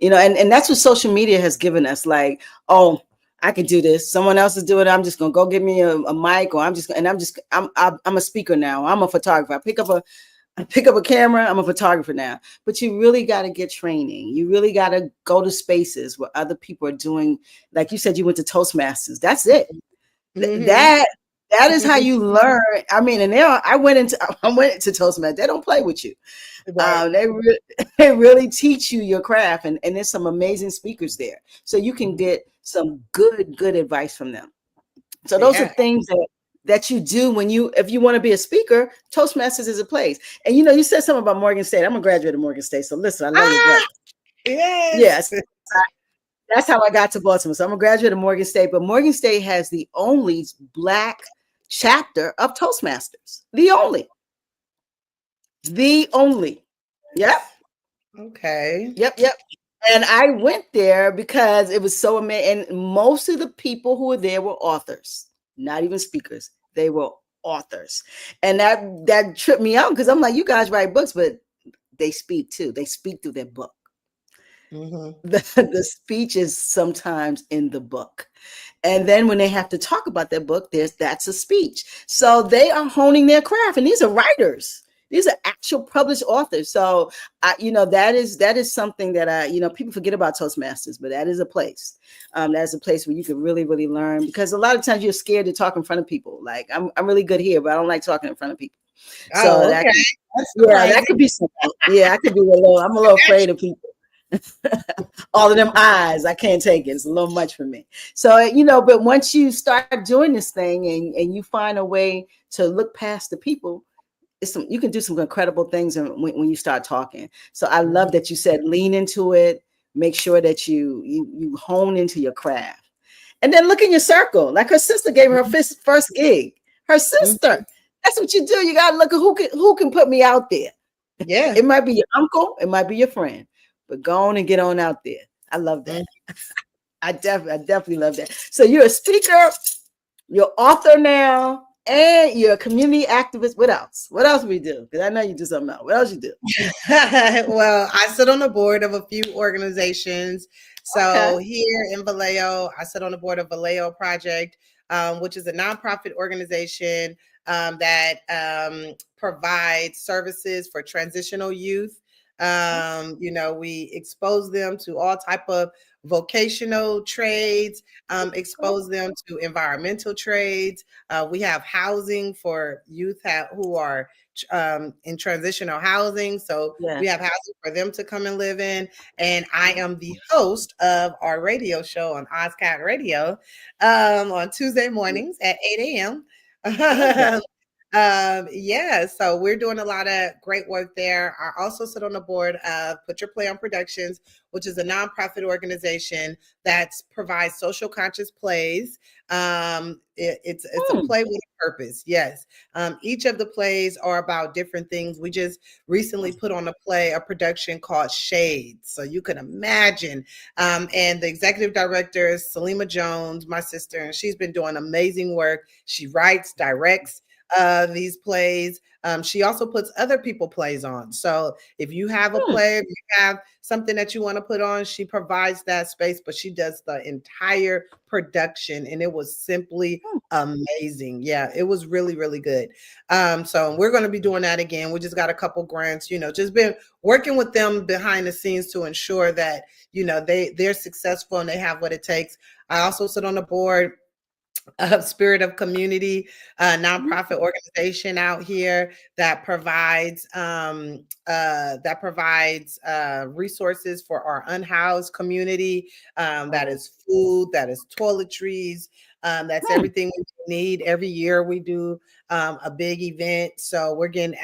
and that's what social media has given us. Like, oh, I can do this. Someone else is doing it. I'm just gonna go get me a mic, or I'm a speaker now. I'm a photographer. I pick up a camera. I'm a photographer now. But you really got to get training. You really got to go to spaces where other people are doing. Like you said, you went to Toastmasters. That's it. Mm-hmm. That that is how you learn. I mean, and now I went into Toastmasters. They don't play with you. Right. They really teach you your craft, and there's some amazing speakers there, so you can get some good advice from them. So those are Yeah. things that you do if you want to be a speaker. Toastmasters is a place. And you said something about Morgan State. I'm a graduate of Morgan State, so listen, I love your Ah, brother. yes. Yes, that's how I got to Baltimore. So I'm a graduate of Morgan State, but Morgan State has the only Black chapter of Toastmasters. The only. Yep, Okay. yep. And I went there because it was so amazing. And most of the people who were there were authors, not even speakers. They were authors. And that tripped me out, because I'm like, you guys write books, but they speak too. They speak through their book. Mm-hmm. The speech is sometimes in the book. And then when they have to talk about their book, that's a speech. So they are honing their craft, and these are writers. These are actual published authors. So that is something that people forget about Toastmasters, but that is a place. That is a place where you can really, really learn, because a lot of times you're scared to talk in front of people. Like, I'm really good here, but I don't like talking in front of people. So Oh, that okay. could, That's yeah, that surprising. could be something. Yeah, I could be a little. I'm a little afraid of people. All of them eyes, I can't take it. It's a little much for me. So but once you start doing this thing and you find a way to look past the people, you can do some incredible things when you start talking. So I love Mhm. that you said lean into it. Make sure that you hone into your craft, and then look in your circle. Like her sister gave her first gig. Her Mhm. sister. That's what you do. You gotta look at who can put me out there. Yeah. It might be your uncle, it might be your friend, but go on and get on out there. I love that. Mhm. I definitely love that. So you're a speaker, you're author now, and you're a community activist. What else? What else we do? Because I know you do something else. What else you do? Well, I sit on the board of a few organizations. Okay. So here in Vallejo, I sit on the board of Vallejo Project, which is a nonprofit organization that provides services for transitional youth. We expose them to all type of vocational trades, expose them to environmental trades. We have housing for youth who are in transitional housing. So Yeah. we have housing for them to come and live in. And I am the host of our radio show on OzCat Radio on Tuesday mornings at 8 Love that. a.m. Yeah, so we're doing a lot of great work there. I also sit on the board of Put Your Play on Productions, which is a nonprofit organization that provides social conscious plays. It's a Hmm. play with a purpose. Yes, each of the plays are about different things. We just recently put on a production called Shades, so you can imagine. And the executive director is Salima Jones, my sister, and she's been doing amazing work. She writes, directs these plays. She also puts other people plays on. So if you have a Hmm. play, if you have something that you want to put on, she provides that space, but she does the entire production, and it was simply Hmm. amazing. Yeah, it was really, really good. So we're going to be doing that again. We just got a couple grants, just been working with them behind the scenes to ensure that, they're successful and they have what it takes. I also sit on the board of Spirit of Community, a nonprofit organization out here that provides resources for our unhoused community. That Oh. is food, that is toiletries, that's Hmm. everything we need. Every year we do a big event, so we're getting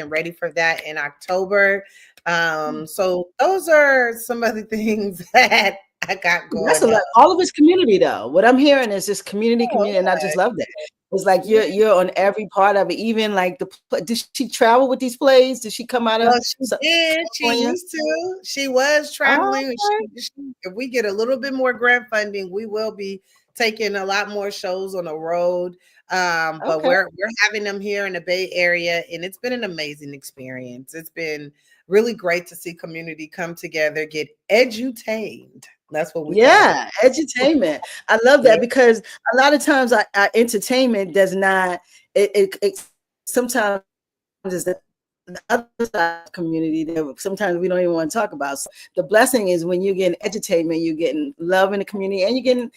ready for that in October. So those are some of the things that I got That's a going on. lot. All of it's community, though. What I'm hearing is just community, Oh, community, and I just love that. It's like yeah. you're on every part of it. Even like did she travel with these plays? Did she come out of Well, she did. She California? used to. She was Oh, traveling. If we get a little bit more grant funding, we will be taking a lot more shows on the road. But okay. we're having them here in the Bay Area, and it's been an amazing experience. It's been really great to see community come together, get edutained. That's what we call it. Yeah, edutainment. I love Yeah. that because a lot of times our entertainment does not. It sometimes is the other side of the community that sometimes we don't even want to talk about. So the blessing is when you're getting edutainment, you're getting love in the community, and you're getting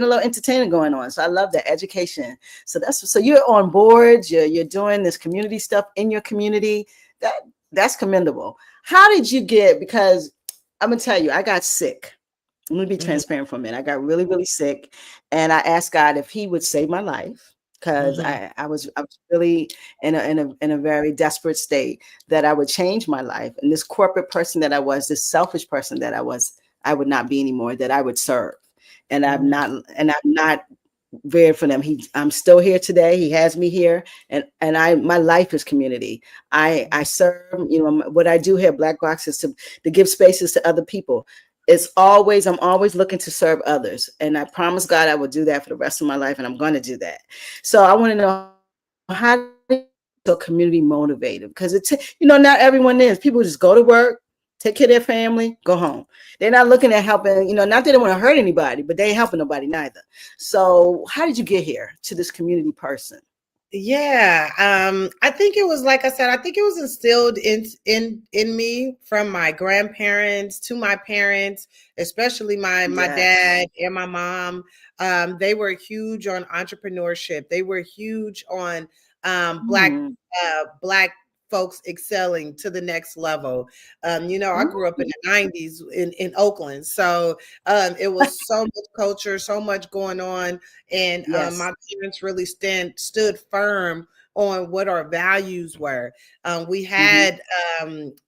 a little entertainment going on. So I love that education. So you're on boards. You're doing this community stuff in your community. That's commendable. How did you get? Because I'm gonna tell you, I got sick. Let me be Mhm, transparent for a minute. I got really, really sick, and I asked God if He would save my life because mhm, I was really in a very desperate state that I would change my life, and this corporate person that I was, this selfish person that I was, I would not be anymore. That I would serve, and mhm, I'm not veered for them. I'm still here today. He has me here, and my life is community. I serve. What I do here, Black Box, is to give spaces to other people. I'm always looking to serve others, and I promise God I will do that for the rest of my life, and I'm going to do that. So I want to know, how do you feel community motivated, because not everyone is. People just go to work, take care of their family, go home. They're not looking at helping, not that they want to hurt anybody, but they ain't helping nobody neither. So how did you get here to this community person? Yeah, I think it was like I said. I think it was instilled in me from my grandparents to my parents, especially my Yes. dad and my mom. They were huge on entrepreneurship. They were huge on Black Mm. Black folks excelling to the next level. I Mm. grew up in the 90s in Oakland. So it was so much culture, so much going on. And my Yes. parents really stood firm on what our values were. We Mhm. had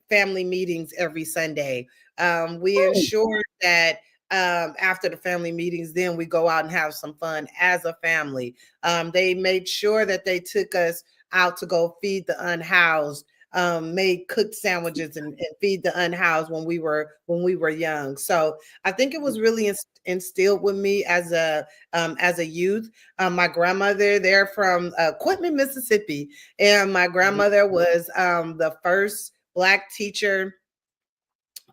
family meetings every Sunday. We Mm. ensured that after the family meetings, then we go out and have some fun as a family. They made sure that they took us out to go feed the unhoused, made cooked sandwiches and feed the unhoused when we were young. So I think it was really instilled with me as a youth. My grandmother, they're from Quitman, Mississippi, and my grandmother was the first Black teacher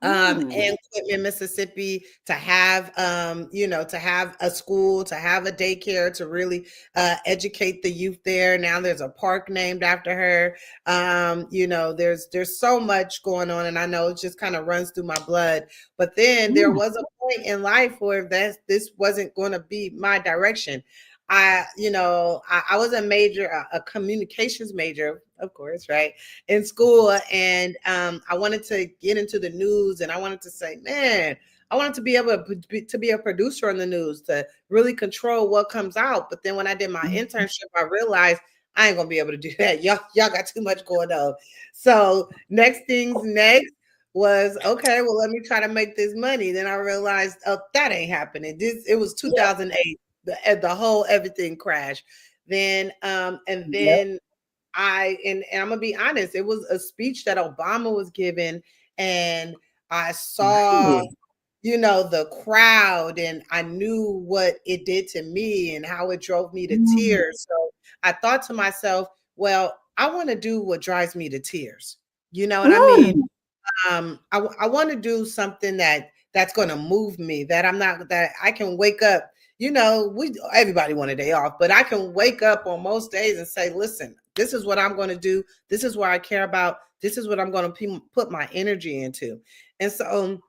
Mm. in Quitman, Mississippi, to have to have a school, to have a daycare, to really educate the youth there. Now there's a park named after her. There's so much going on, and I know it just kind of runs through my blood. But then there Mm. was a point in life where this wasn't going to be my direction. I was a communications major, of course, right, in school, and I wanted to get into the news, and I wanted to say, man, I wanted to be able to be a producer on the news, to really control what comes out. But then when I did my Mhm. internship, I realized I ain't gonna be able to do that. Y'all got too much going on. So next was okay. Well, let me try to make this money. Then I realized, oh, that ain't happening. It was Yep. 2008. The whole everything crashed. Then and Yep. then and I'm gonna be honest, it was a speech that Obama was giving, and I saw, Right. the crowd, and I knew what it did to me and how it drove me to Mm. tears. So I thought to myself, well, I want to do what drives me to tears. You know what I mean? Mm. I want to do something that's going to move me, that I can wake up. We everybody want a day off, but I can wake up on most days and say, listen, this is what I'm going to do. This is what I care about. This is what I'm going to put my energy into. And so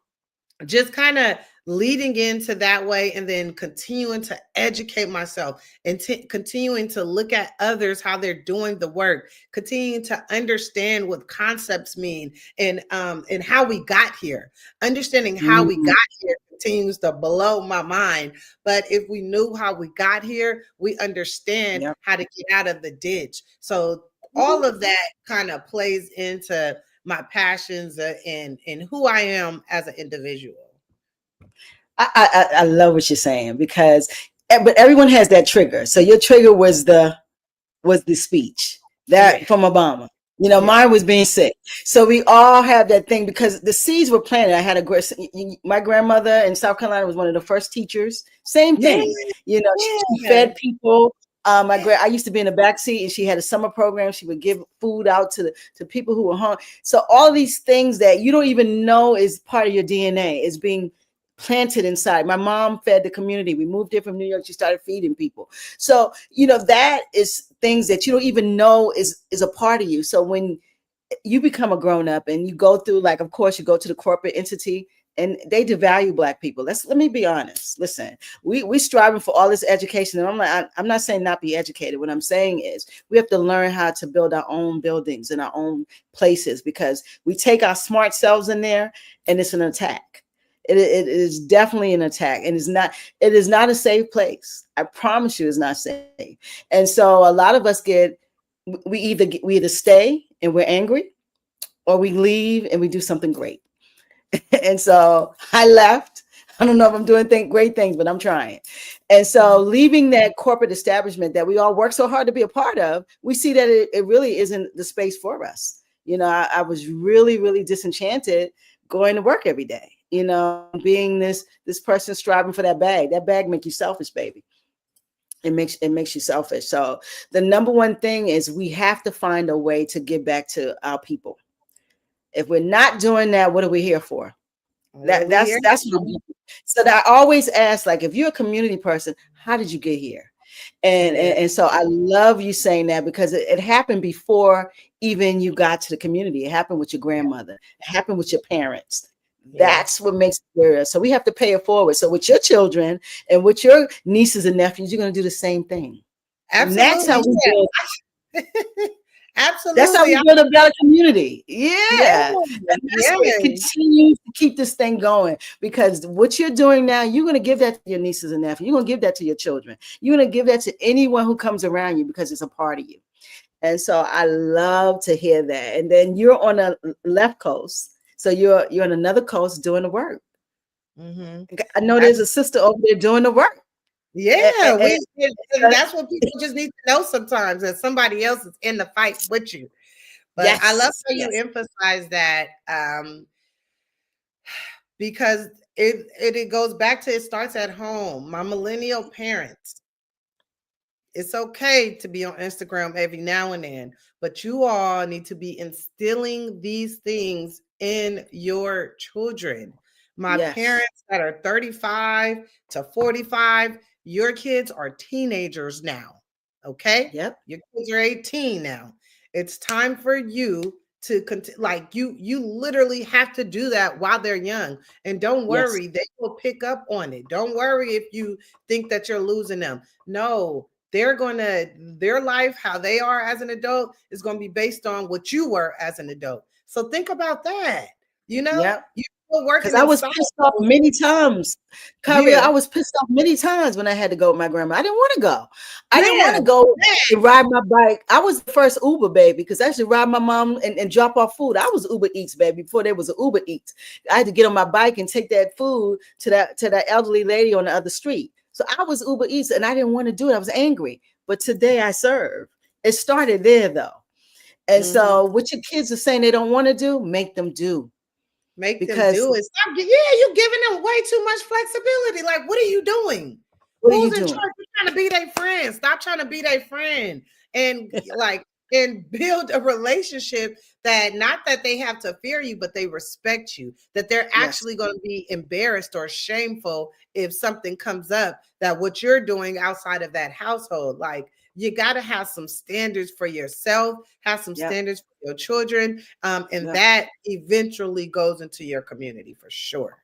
just kind of leading into that way, and then continuing to educate myself, and continuing to look at others, how they're doing the work, continuing to understand what concepts mean, and how we got here. Understanding how we Mm. got here continues to blow my mind. But if we knew how we got here, we understand Yep. how to get out of the ditch. So Mhm. all of that kind of plays into my passions, and who I am as an individual. I love what you're saying because, but everyone has that trigger. So your trigger was the speech that Yeah, from Obama. yeah, Mine was being sick. So we all have that thing because the seeds were planted. I had my grandmother in South Carolina was one of the first teachers. Same man, thing. She yeah, fed people. yeah. I used to be in the back seat, and she had a summer program. She would give food out to people who were hungry. So all these things that you don't even know is part of your DNA is being planted inside. My mom fed the community. We moved here from New York. She started feeding people. So, that is things that you don't even know is a part of you. So when you become a grown up and you go through, like, of course, you go to the corporate entity and they devalue Black people. Let me be honest. Listen, we striving for all this education, and I'm not saying not be educated. What I'm saying is we have to learn how to build our own buildings and our own places, because we take our smart selves in there and it's an attack. It is definitely an attack, and it is not a safe place. I promise you, it's not safe. And so a lot of us we either stay and we're angry, or we leave and we do something great. And so I left. I don't know if I'm doing great things, but I'm trying. And so leaving that corporate establishment that we all work so hard to be a part of, we see that it really isn't the space for us. I was really, really disenchanted going to work every day, being this person striving for that bag. That bag makes you selfish, baby. It makes you selfish. So the number one thing is we have to find a way to give back to our people. If we're not doing that, what are we here for? What are That we that's here? that's what I'm, so that I always ask, like, if you're a community person, how did you get here? And Yeah, and, and so I love you saying that, because it happened before even you got to the community. It happened with your grandmother. It happened with your parents. yeah. That's what makes it real. So we have to pay it forward. So with your children and with your nieces and nephews, you're going to do the same thing. And that's how Absolutely. we Yeah. build. That's how Absolutely. we build a better community. Yeah, Yeah. And that's what yeah. continues to keep this thing going. Because what you're doing now, you're going to give that to your nieces and nephews. You're going to give that to your children. You're going to give that to anyone who comes around you because it's a part of you. And so I love to hear that. And then you're on the left coast. So you're on another coast doing the work. Mm-hmm. I know there's a sister over there doing the work. Yeah, And and that's what people just need to know sometimes, that somebody else is in the fight with you. But I love yes, how you yes, emphasize that, because it goes back to, it starts at home. My millennial parents, it's okay to be on Instagram every now and then, but you all need to be instilling these things in your children. My yes. parents that are 35 to 45, your kids are teenagers now. Okay? Yep, Your kids are 18 now. It's time for you to like you literally have to do that while they're young. And don't yes, worry, they will pick up on it. Don't worry if you think that you're losing them. No, they're going to, their life, how they are as an adult, is going to be based on what you were as an adult. So think about that. You know, yep. you're still Because working I in was pissed off cycles. many times. Khariyyah, Yeah. I was pissed off many times when I had to go with my grandma. I didn't want to go. I didn't want Yeah. to go Yeah. and ride my bike. I was the first Uber baby because I used to ride my mom and drop off food. I was Uber Eats baby before there was an Uber Eats. I had to get on my bike and take that food to that elderly lady on the other street. So I was Uber Eats and I didn't want to do it. I was angry. But today I serve. It started there though. And Mm-hmm. so what your kids are saying they don't want to do, make them do. Make them Because do it. Stop. Yeah, you're giving them way too much flexibility. Like, what are you doing? what are you Who's in charge? doing? You're trying to be their friend. Stop trying to be their friend. And like, and build a relationship that, not that they have to fear you, but they respect you, that they're Yes. actually going to be embarrassed or shameful if something comes up that what you're doing outside of that household. Like, you got to have some standards for yourself, have some Yep. standards for your children, and Yep. that eventually goes into your community for sure.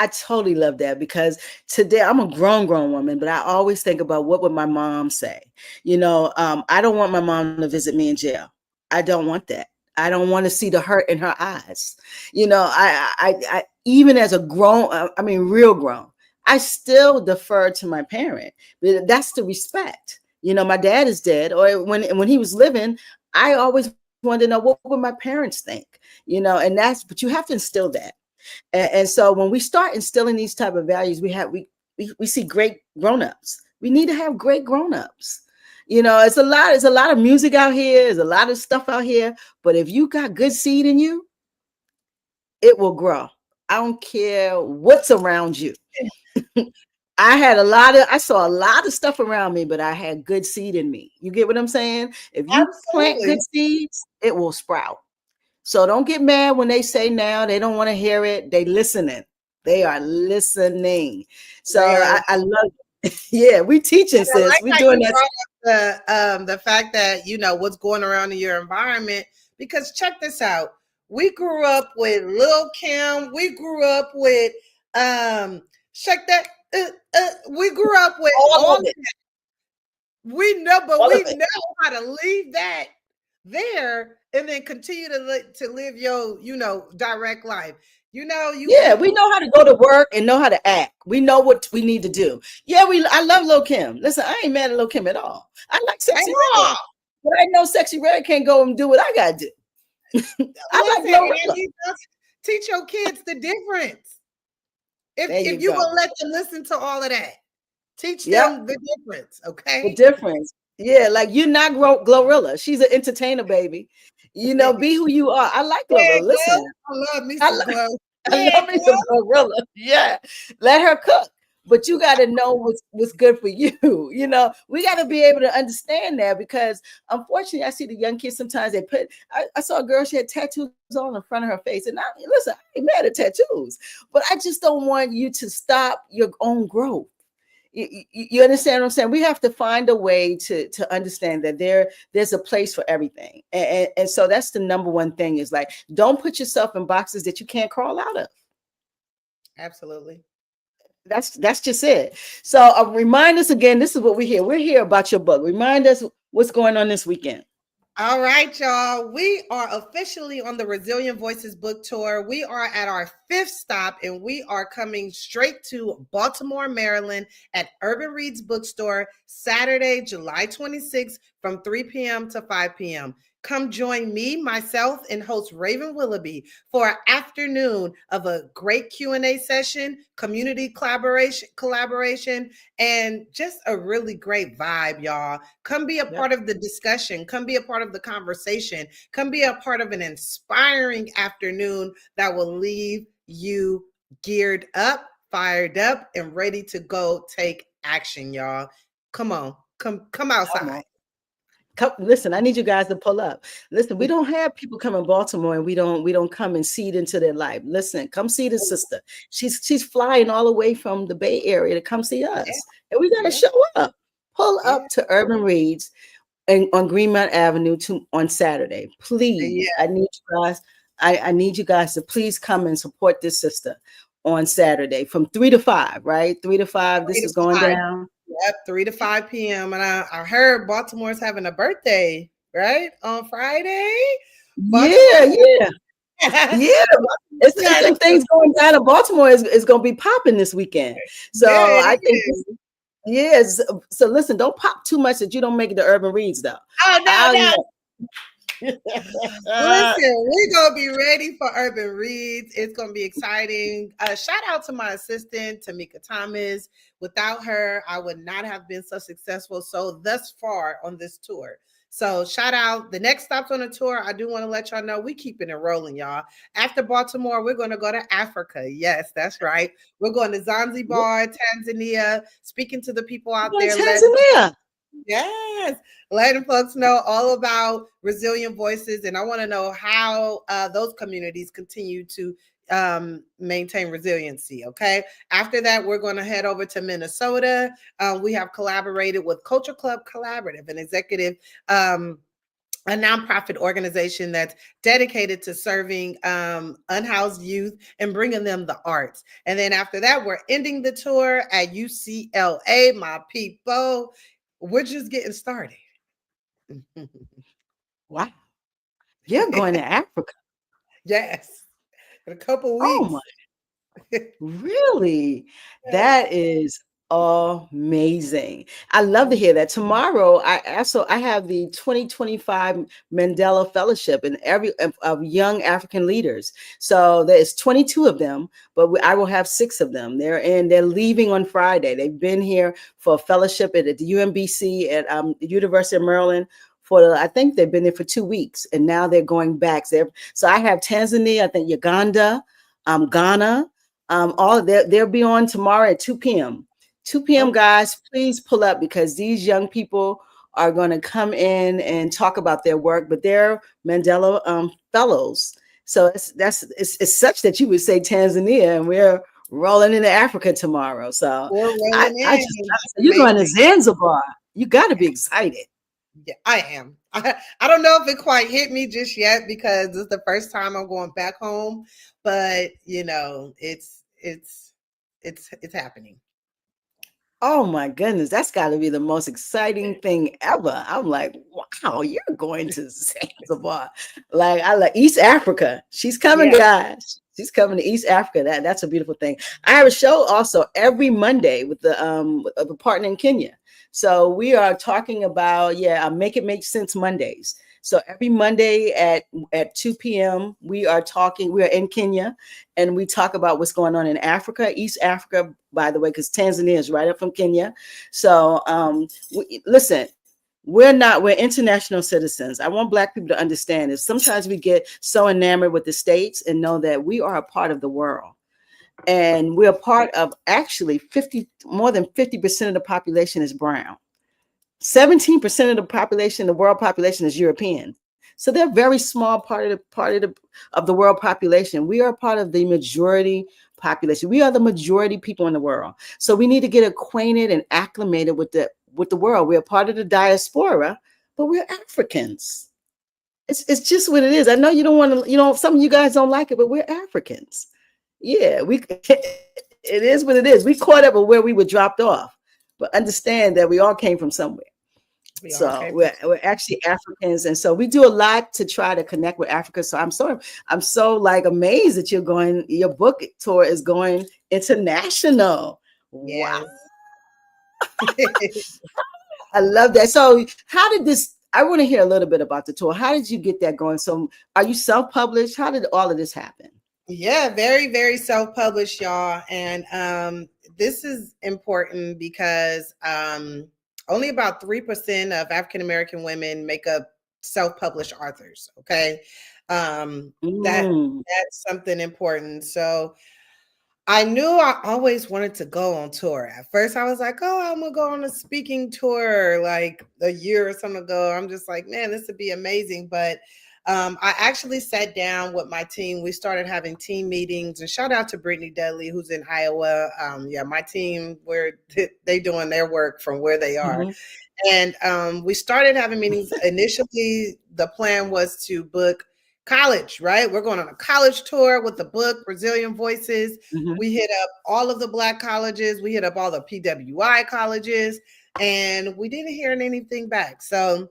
I totally love that because today I'm a grown woman, but I always think about what would my mom say. I don't want my mom to visit me in jail. I don't want that. I don't want to see the hurt in her eyes. I even as a grown, I mean, real grown, I still defer to my parent. That's the respect. My dad is dead, or when he was living, I always wanted to know what would my parents think. But you have to instill that. And so when we start instilling these type of values, we see great grown-ups. We need to have great grown-ups. It's a lot of music out here, there's a lot of stuff out here, but if you got good seed in you, it will grow. I don't care what's around you. I saw a lot of stuff around me, but I had good seed in me. You get what I'm saying? If you plant good Absolutely. seeds, it will sprout. So don't get mad when they say now they don't want to hear it. They listening. They are listening. So They are. I love it. Yeah, we teaching, I sis. like We how doing you that. brought up the fact that you know what's going around in your environment. Because check this out, we grew up with Lil Kim. We grew up with check that. We grew up with All all. of it. We know, but All of we it. know how to leave that there and then continue to live your direct life. Yeah, we know how to go to work and know how to act. We know what we need to do. Yeah, I love Lil Kim. Listen, I ain't mad at Lil Kim at all. I like at Sexy Red. all. But I know Sexy Red can't go and do what I gotta do. I like Listen, and Glorilla. you just teach your kids the difference. There If you you go. gonna let them listen to all of that, teach Yep. them the difference, The okay? difference. Yeah, like you're not Glorilla. She's an entertainer, baby. Be who you are. I like Yeah, Glorilla. Glow. Listen, I love me I, some lo- Glow. I Yeah, love me some Glow. Glorilla. Yeah, let her cook. But you got to know what's good for you. We got to be able to understand that because unfortunately, I see the young kids sometimes they put. I saw a girl, she had tattoos all in front of her face, and listen, I ain't mad at tattoos, but I just don't want you to stop your own growth. You understand what I'm saying? We have to find a way to understand that there's a place for everything. And so that's the number one thing is like, don't put yourself in boxes that you can't crawl out of. Absolutely. That's just it. So remind us again, this is what we're here. We're here about your book. Remind us What's going on this weekend? All right, y'all. We are officially on the Resilient Voices book tour. We are at our fifth stop, and we are coming straight to Baltimore, Maryland at Urban Reads Bookstore Saturday, July 26th from 3 p.m. to 5 p.m. Come join me, myself, and host Raven Willoughby for an afternoon of a great Q&A session, community collaboration, and just a really great vibe, y'all. Come be a part of the discussion. Come be a part of the conversation. Come be a part of an inspiring afternoon that will leave you geared up, fired up, and ready to go take action, y'all. Come on. Come outside. Listen, I need you guys to pull up. Listen, we don't have people come in Baltimore and we don't come and seed into their life. Listen, come see the sister. She's flying all the way from the Bay Area to come see us. And we gotta show up. Pull up to Urban Reads and on Greenmount Avenue on Saturday. Please. I need you guys. I need you guys to please come and support this sister on Saturday from 3 to 5, right? 3 to 5. This is going down. Yep, 3 to 5 p.m. And I heard Baltimore's having a birthday, right? On Friday? Yeah. It's some things going down in Baltimore is going to be popping this weekend. So I think yes. So listen, don't pop too much that you don't make it to Urban Reads though. Oh no. Listen, we're gonna be ready for Urban Reads. It's gonna be exciting. Shout out to my assistant, Tamika Thomas. Without her, I would not have been so successful thus far on this tour. So shout out. The next stops on the tour, I do want to let y'all know we keeping it rolling, y'all. After Baltimore, we're going to go to Africa. Yes, that's right. We're going to Zanzibar, Tanzania, speaking to the people out there. Tanzania. Yes, letting folks know all about Resilient Voices. And I want to know how those communities continue to maintain resiliency. Okay. After that, we're going to head over to Minnesota. We have collaborated with Culture Club Collaborative, an executive a nonprofit organization that's dedicated to serving unhoused youth and bringing them the arts. And then after that, we're ending the tour at UCLA, my people. We're just getting started. Wow. You're going to Africa. Yes. In a couple weeks. Oh my. Really? That is amazing. I love to hear that. Tomorrow, I have the 2025 Mandela Fellowship and of young African leaders. So there's 22 of them, but I will have 6 of them. They're leaving on Friday. They've been here for a fellowship at the UMBC at the University of Maryland. I think they've been there for 2 weeks, and now they're going back. So I have Tanzania, I think Uganda, Ghana. They'll be on tomorrow at 2 p.m. 2 p.m. Guys, please pull up because these young people are going to come in and talk about their work, but they're Mandela fellows. So it's such that you would say Tanzania, and we're rolling into Africa tomorrow. So you're going to Zanzibar. You got to be excited. Yeah, I am. I don't know if it quite hit me just yet because it's the first time I'm going back home, but it's happening. Oh my goodness, that's got to be the most exciting thing ever. I'm like, wow, you're going to Zanzibar. I like East Africa. She's coming, guys. She's coming to East Africa. That's a beautiful thing. I have a show also every Monday with the partner in Kenya. So we are talking about, Make It Make Sense Mondays. So every Monday at 2 p.m., we are in Kenya, and we talk about what's going on in Africa, East Africa, by the way, because Tanzania is right up from Kenya. So listen, we're international citizens. I want Black people to understand this. Sometimes we get so enamored with the states and know that we are a part of the world. And we're part of actually more than 50% of the population is brown. 17% of the population, the world population, is European. So they're a very small part of the world population. We are part of the majority population. We are the majority people in the world. So we need to get acquainted and acclimated with the world. We're part of the diaspora, but we're Africans. It's just what it is. I know you don't want to, some of you guys don't like it, but we're Africans. Yeah, it is what it is. We caught up with where we were dropped off, but understand that we all came from somewhere. We all So came from. we're actually Africans, and so we do a lot to try to connect with Africa. So I'm so like amazed that your book tour is going international. Wow, Yes. I love that. So how did this? I want to hear a little bit about the tour. How did you get that going? So are you self-published? How did all of this happen? Yeah, very, very self-published, y'all. And this is important because only about 3% of African American women make up self-published authors. Okay. That Mm, that's something important. So I knew I always wanted to go on tour. At first, I was like, oh, I'm gonna go on a speaking tour like a year or something ago. I'm just like, man, this would be amazing. But I actually sat down with my team. We started having team meetings, and shout out to Brittany Dudley, who's in Iowa. Yeah, my team, where they doing their work from where they are. mhm, And we started having meetings. Initially, the plan was to book college, right? We're going on a college tour with the book, Brazilian Voices. mhm. We hit up all of the Black colleges, we hit up all the PWI colleges, and we didn't hear anything back. So,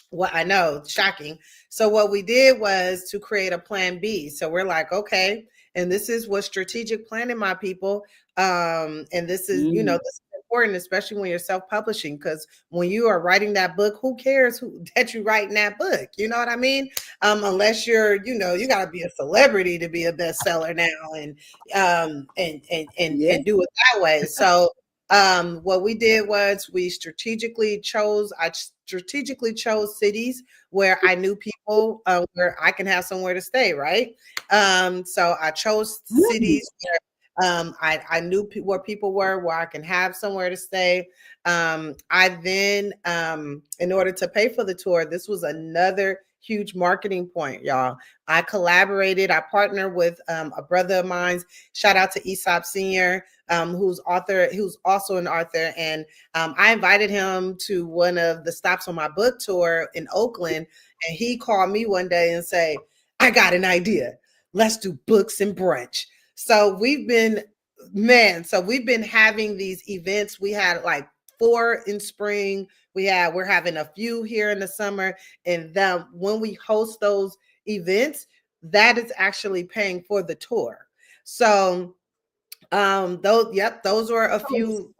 what I know, shocking. So what we did was to create a plan B. So we're like, okay, and this is what strategic planning, my people. And this is, Mm. this is important, especially when you're self-publishing, because when you are writing that book, who cares who that you write in that book? You know what I mean? Unless you're, you gotta be a celebrity to be a bestseller now, and Yeah. do it that way. So what we did was we strategically chose cities where I knew people, where I can have somewhere to stay, right? So I chose Mm, cities where I knew where people were, where I can have somewhere to stay. I then, in order to pay for the tour, this was another huge marketing point, y'all. I partnered with a brother of mine. Shout out to Aesop Senior, who's also an author, and I invited him to one of the stops on my book tour in Oakland, and he called me one day and say, "I got an idea. Let's do books and brunch." So we've been having these events. We had like 4 in spring. We're having a few here in the summer, and then when we host those events, that is actually paying for the tour. So those were a few.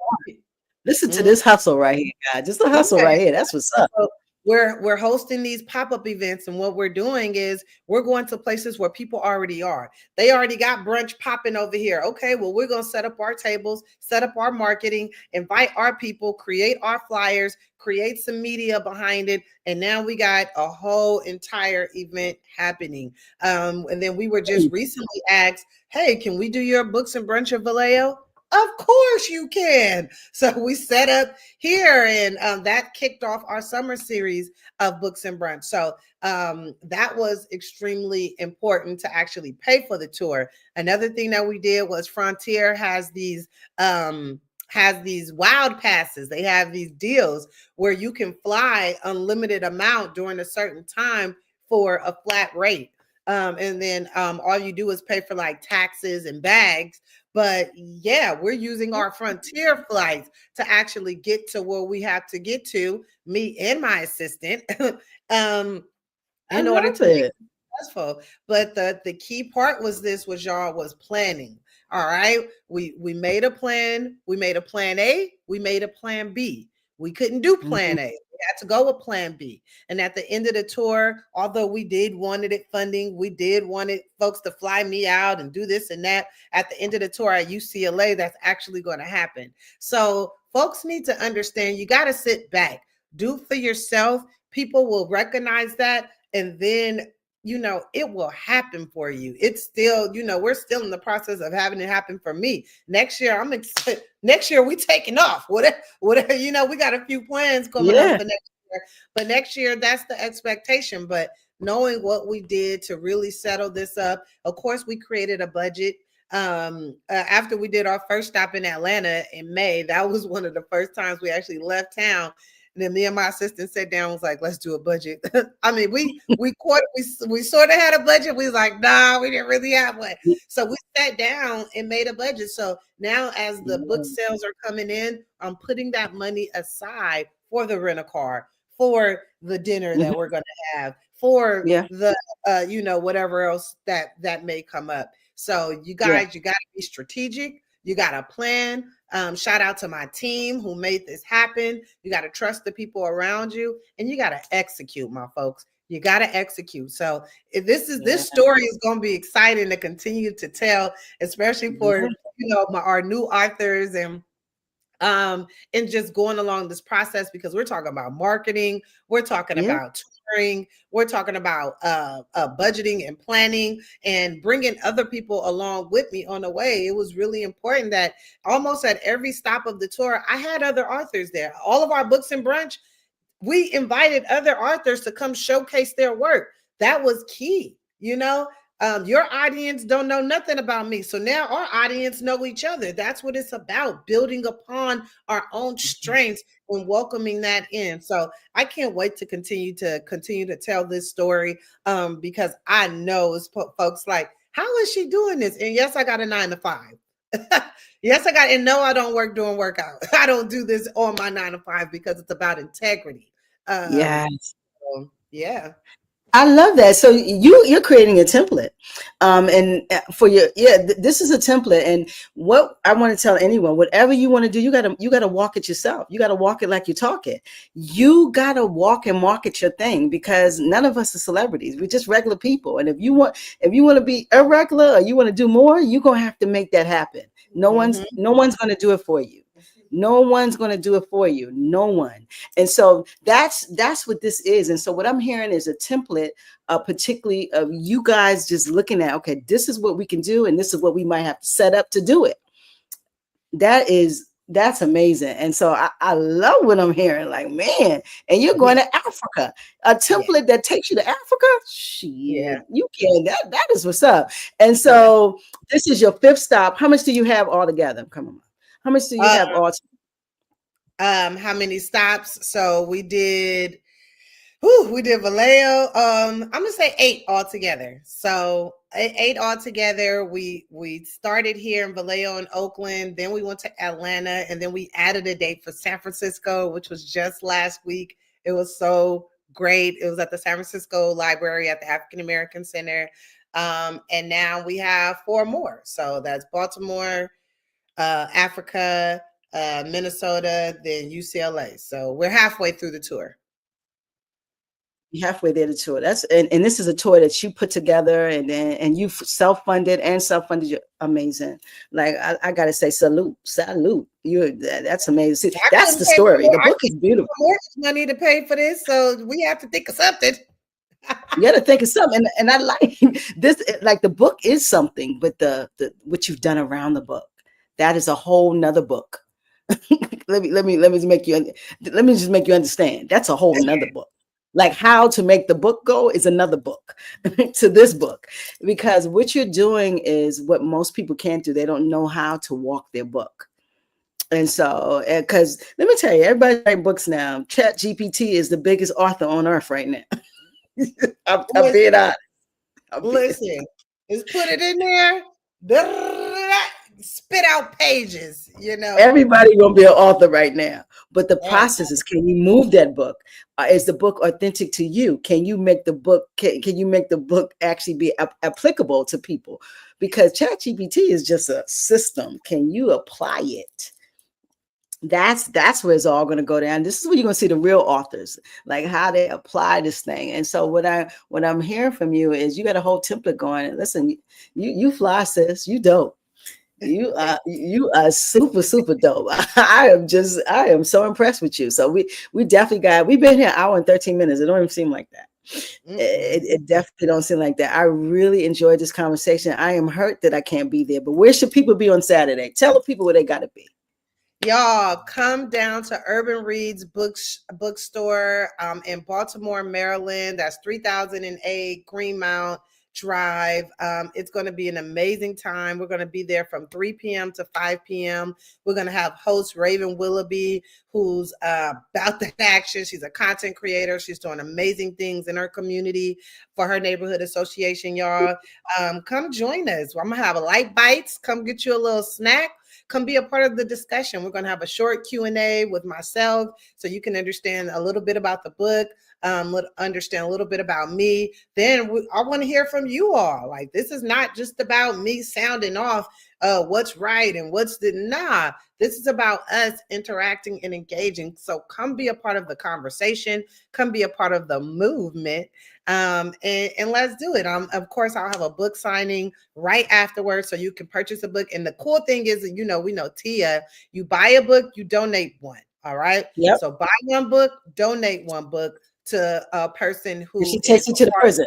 listen to Mhm. this hustle right here, guys. Just a hustle Yeah. right here. That's what's up. So we're hosting these pop-up events, and what we're doing is we're going to places where people already are. They already got brunch popping over here. Okay, well, we're going to set up our tables, set up our marketing, invite our people, create our flyers, create some media behind it, and now we got a whole entire event happening. And then we were just recently asked, hey, can we do your books and brunch of Vallejo? Of course you can. So we set up here, and that kicked off our summer series of books and brunch. So that was extremely important to actually pay for the tour. Another thing that we did was Frontier has these wild passes. They have these deals where you can fly unlimited amount during a certain time for a flat rate. And then all you do is pay for like taxes and bags. But yeah, we're using our Frontier flights to actually get to where we have to get to, me and my assistant, um, I in order love to make it. it successful. But the key part was planning. All right. We made a plan. We made a plan A. We made a plan B. We couldn't do Mhm. plan A. We had to go with plan B. And at the end of the tour, although we did wanted it funding, we did wanted folks to fly me out and do this and that. At the end of the tour at UCLA, that's actually going to happen. So folks need to understand you got to sit back, do for yourself. People will recognize that, and then it will happen for you. It's still, we're still in the process of having it happen for me. Next year, I'm excited. Next year we taking off. Whatever, we got a few plans coming up Yeah. for next year. But next year, that's the expectation. But knowing what we did to really settle this up, of course, we created a budget. After we did our first stop in Atlanta in May, that was one of the first times we actually left town. And then me and my assistant sat down and was like, let's do a budget. I mean, we sort of had a budget. We was like, nah, we didn't really have one. So we sat down and made a budget. So now as the book Yeah. sales are coming in, I'm putting that money aside for the rent-a-car, for the dinner that Mhm. we're going to have, for Yeah. the whatever else that may come up. So you Yeah. guys, you got to be strategic. You got to plan. Shout out to my team who made this happen. You got to trust the people around you, and you got to execute, my folks. You got to execute. So if Yeah. this story is going to be exciting to continue to tell, especially for Yeah. our new authors and just going along this process, because we're talking about marketing, we're talking Yeah. about touring, we're talking about budgeting and planning and bringing other people along with me on the way. It was really important that almost at every stop of the tour, I had other authors there. All of our books and brunch, we invited other authors to come showcase their work. That was key. Your audience don't know nothing about me. So now our audience know each other. That's what it's about, building upon our own strengths and welcoming that in. So I can't wait to continue to tell this story because I know it's folks like, how is she doing this? And yes, I got a 9 to 5. Yes, and no, I don't work doing workout. I don't do this on my 9 to 5 because it's about integrity. Yes. So, yeah. I love that. So you're creating a template, and for this is a template. And what I want to tell anyone, whatever you want to do, you gotta walk it yourself. You gotta walk it like you talk it. You gotta walk and market your thing, because none of us are celebrities. We're just regular people. And if you want to be irregular, or you want to do more, you're gonna have to make that happen. No one's gonna do it for you. No one's going to do it for you. No one. And so that's what this is. And so what I'm hearing is a template, particularly of you guys just looking at, okay, this is what we can do, and this is what we might have to set up to do it. That's amazing. And so I love what I'm hearing. Like, man, and you're going to Africa, a template that takes you to Africa. Shit, you can. That is what's up. And so this is your 5th stop. How much do you have all together? Come on. How much do you have all? How many stops? So we did Vallejo. I'm gonna say 8 altogether. So 8 altogether. We started here in Vallejo and Oakland, then we went to Atlanta, and then we added a date for San Francisco, which was just last week. It was so great. It was at the San Francisco Library at the African American Center. And now we have 4 more. So that's Baltimore, Africa, Minnesota, then UCLA. So we're halfway through the tour. Halfway there to tour. And this is a tour that you put together, and you self-funded. You're amazing. Like I gotta say, salute. That's amazing. See, that's the story. The book is beautiful. More money to pay for this, so we have to think of something. You got to think of something, and I like this. Like, the book is something, but the what you've done around the book, that is a whole nother book. let me just make you understand. That's a whole nother book. Like, how to make the book go is another book to this book, because what you're doing is what most people can't do. They don't know how to walk their book. And so, because let me tell you, everybody writing books now. ChatGPT is the biggest author on earth right now. I'm being honest. Listen, just put it in there. Spit out pages, Everybody gonna be an author right now. But the process is, can you move that book? Is the book authentic to you? Can you make the book? Can you make the book actually be applicable to people? Because ChatGPT is just a system. Can you apply it? That's where it's all going to go down. This is where you're going to see the real authors, like how they apply this thing. And so what I'm hearing from you is you got a whole template going. And listen, you fly, sis. You dope. You are super, super dope. I am so impressed with you. So we definitely we've been here an hour and 13 minutes. It don't even seem like that. It definitely don't seem like that. I really enjoyed this conversation. I am hurt that I can't be there, but where should people be on Saturday? Tell the people where they got to be. Y'all come down to Urban Reads bookstore in Baltimore, Maryland. That's 3008 Greenmount Drive. It's going to be an amazing time. We're going to be there from 3 p.m. to 5 p.m. We're going to have host Raven Willoughby, who's about the action. She's a content creator. She's doing amazing things in her community for her neighborhood association, y'all. Come join us. I'm going to have a light bites. Come get you a little snack. Come be a part of the discussion. We're going to have a short Q&A with myself so you can understand a little bit about the book, understand a little bit about me. Then I want to hear from you all. Like, this is not just about me sounding off what's right and what's the nah. This is about us interacting and engaging. So come be a part of the conversation. Come be a part of the movement. And let's do it. Of course, I'll have a book signing right afterwards, so you can purchase a book. And the cool thing is that, we know Tia, you buy a book, you donate one. All right. Yep. So buy one book, donate one book to a person who she takes you to the prison.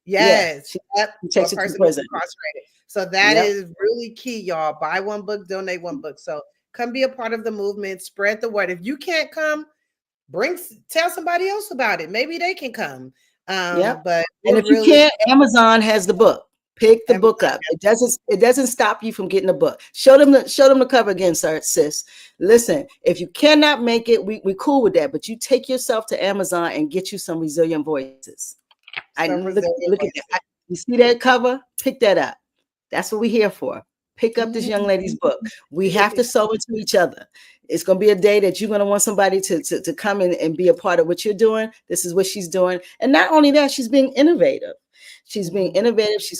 Yes. Yeah, she takes you to the prison. Incarcerated. So that is really key, y'all. Buy one book, donate one book. So come be a part of the movement, spread the word. If you can't come, tell somebody else about it. Maybe they can come. But and if you can't, Amazon has the book. Pick the book up. It doesn't stop you from getting the book. Show them the cover again, sis. Listen, if you cannot make it, we cool with that. But you take yourself to Amazon and get you some resilient voices. Look at that. You see that cover? Pick that up. That's what we're here for. Pick up this young lady's book. We have to sow into each other. It's going to be a day that you're going to want somebody to come in and be a part of what you're doing. This is what she's doing. And not only that, she's being innovative. She's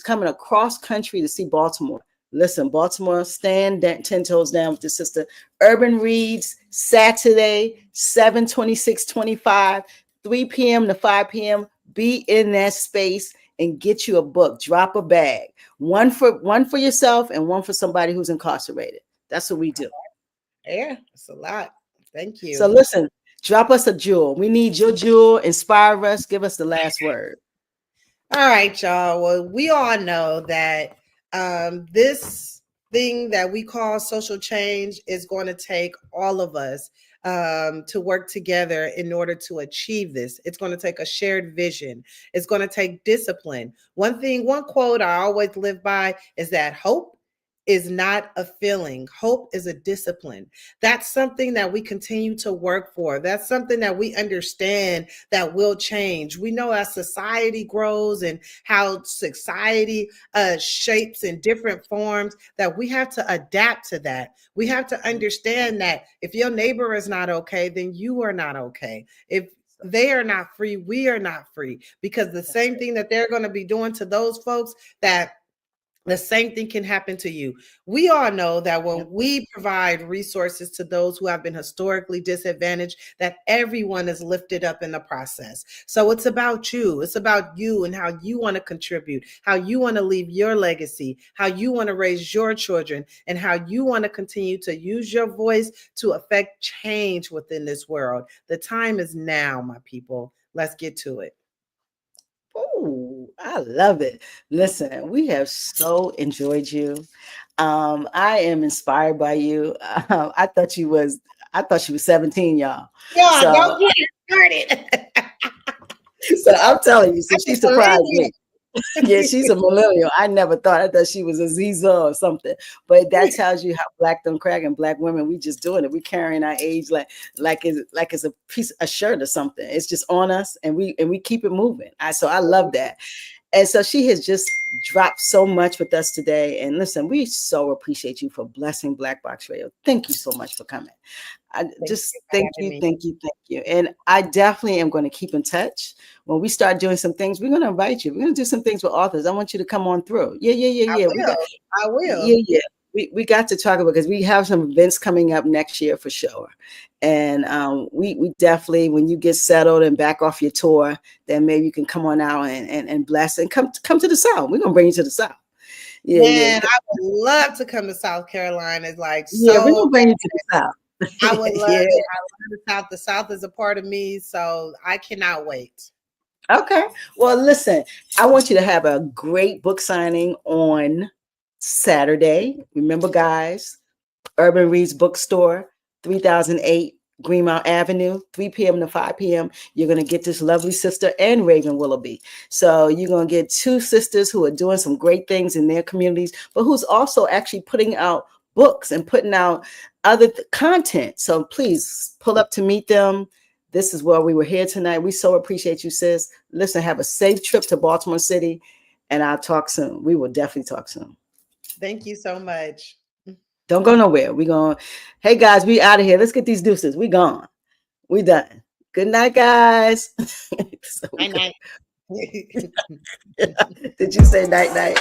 coming across country to see Baltimore. Listen, Baltimore, stand 10 toes down with your sister. Urban Reads, Saturday, 7/26/25, 3 p.m. to 5 p.m. Be in that space and get you a book. Drop a bag. One for yourself and one for somebody who's incarcerated. That's what we do. Yeah, it's a lot. Thank you. So listen, drop us a jewel. We need your jewel. Inspire us. Give us the last word. All right, y'all. Well, we all know that this thing that we call social change is going to take all of us to work together in order to achieve this. It's going to take a shared vision. It's going to take discipline. One quote I always live by is that hope is not a feeling. Hope is a discipline. That's something that we continue to work for. That's something that we understand that will change. We know as society grows and how society shapes in different forms, that we have to adapt to that. We have to understand that if your neighbor is not okay, then you are not okay. If they are not free, we are not free, because the same thing that they're going to be doing to those folks, that the same thing can happen to you. We all know that when we provide resources to those who have been historically disadvantaged, that everyone is lifted up in the process. So it's about you. It's about you and how you want to contribute, how you want to leave your legacy, how you want to raise your children, and how you want to continue to use your voice to affect change within this world. The time is now, my people. Let's get to it. Oh, I love it. Listen, we have so enjoyed you. I am inspired by you. I thought she was 17, y'all. Yeah, so, don't get it started. So I'm telling you, so she surprised me. Yeah, she's a millennial. I thought she was a Ziza or something. But that tells you how Black don't crack, and Black women, we just doing it. We carrying our age like it's a shirt or something. It's just on us, and we keep it moving. So I love that. And so she has just dropped so much with us today. And listen, we so appreciate you for blessing Black Box Radio. Thank you so much for coming. Thank you. And I definitely am going to keep in touch. When we start doing some things, we're going to invite you. We're going to do some things with authors. I want you to come on through. Yeah. I will. Yeah. We got to talk about, because we have some events coming up next year for sure. And we definitely, when you get settled and back off your tour, then maybe you can come on out and bless and come to the South. We're going to bring you to the South. Yeah, I would love to come to South Carolina. It's like, we're going to bring you to the South. I would love it. I love the South. The South is a part of me, so I cannot wait. Okay. Well, listen, I want you to have a great book signing on Saturday. Remember, guys, Urban Reads Bookstore, 3008 Greenmount Avenue, 3 p.m. to 5 p.m. You're going to get this lovely sister and Raven Willoughby. So you're going to get two sisters who are doing some great things in their communities, but who's also actually putting out books and putting out other content. So please pull up to meet them. This is why we were here tonight. We so appreciate you, sis. Listen, have a safe trip to Baltimore City, and I'll talk soon. We will definitely talk soon. Thank you so much. Don't go nowhere. We going. Hey guys, we out of here. Let's get these deuces. We gone. We done. Good night, guys. So Night night. did you say night night?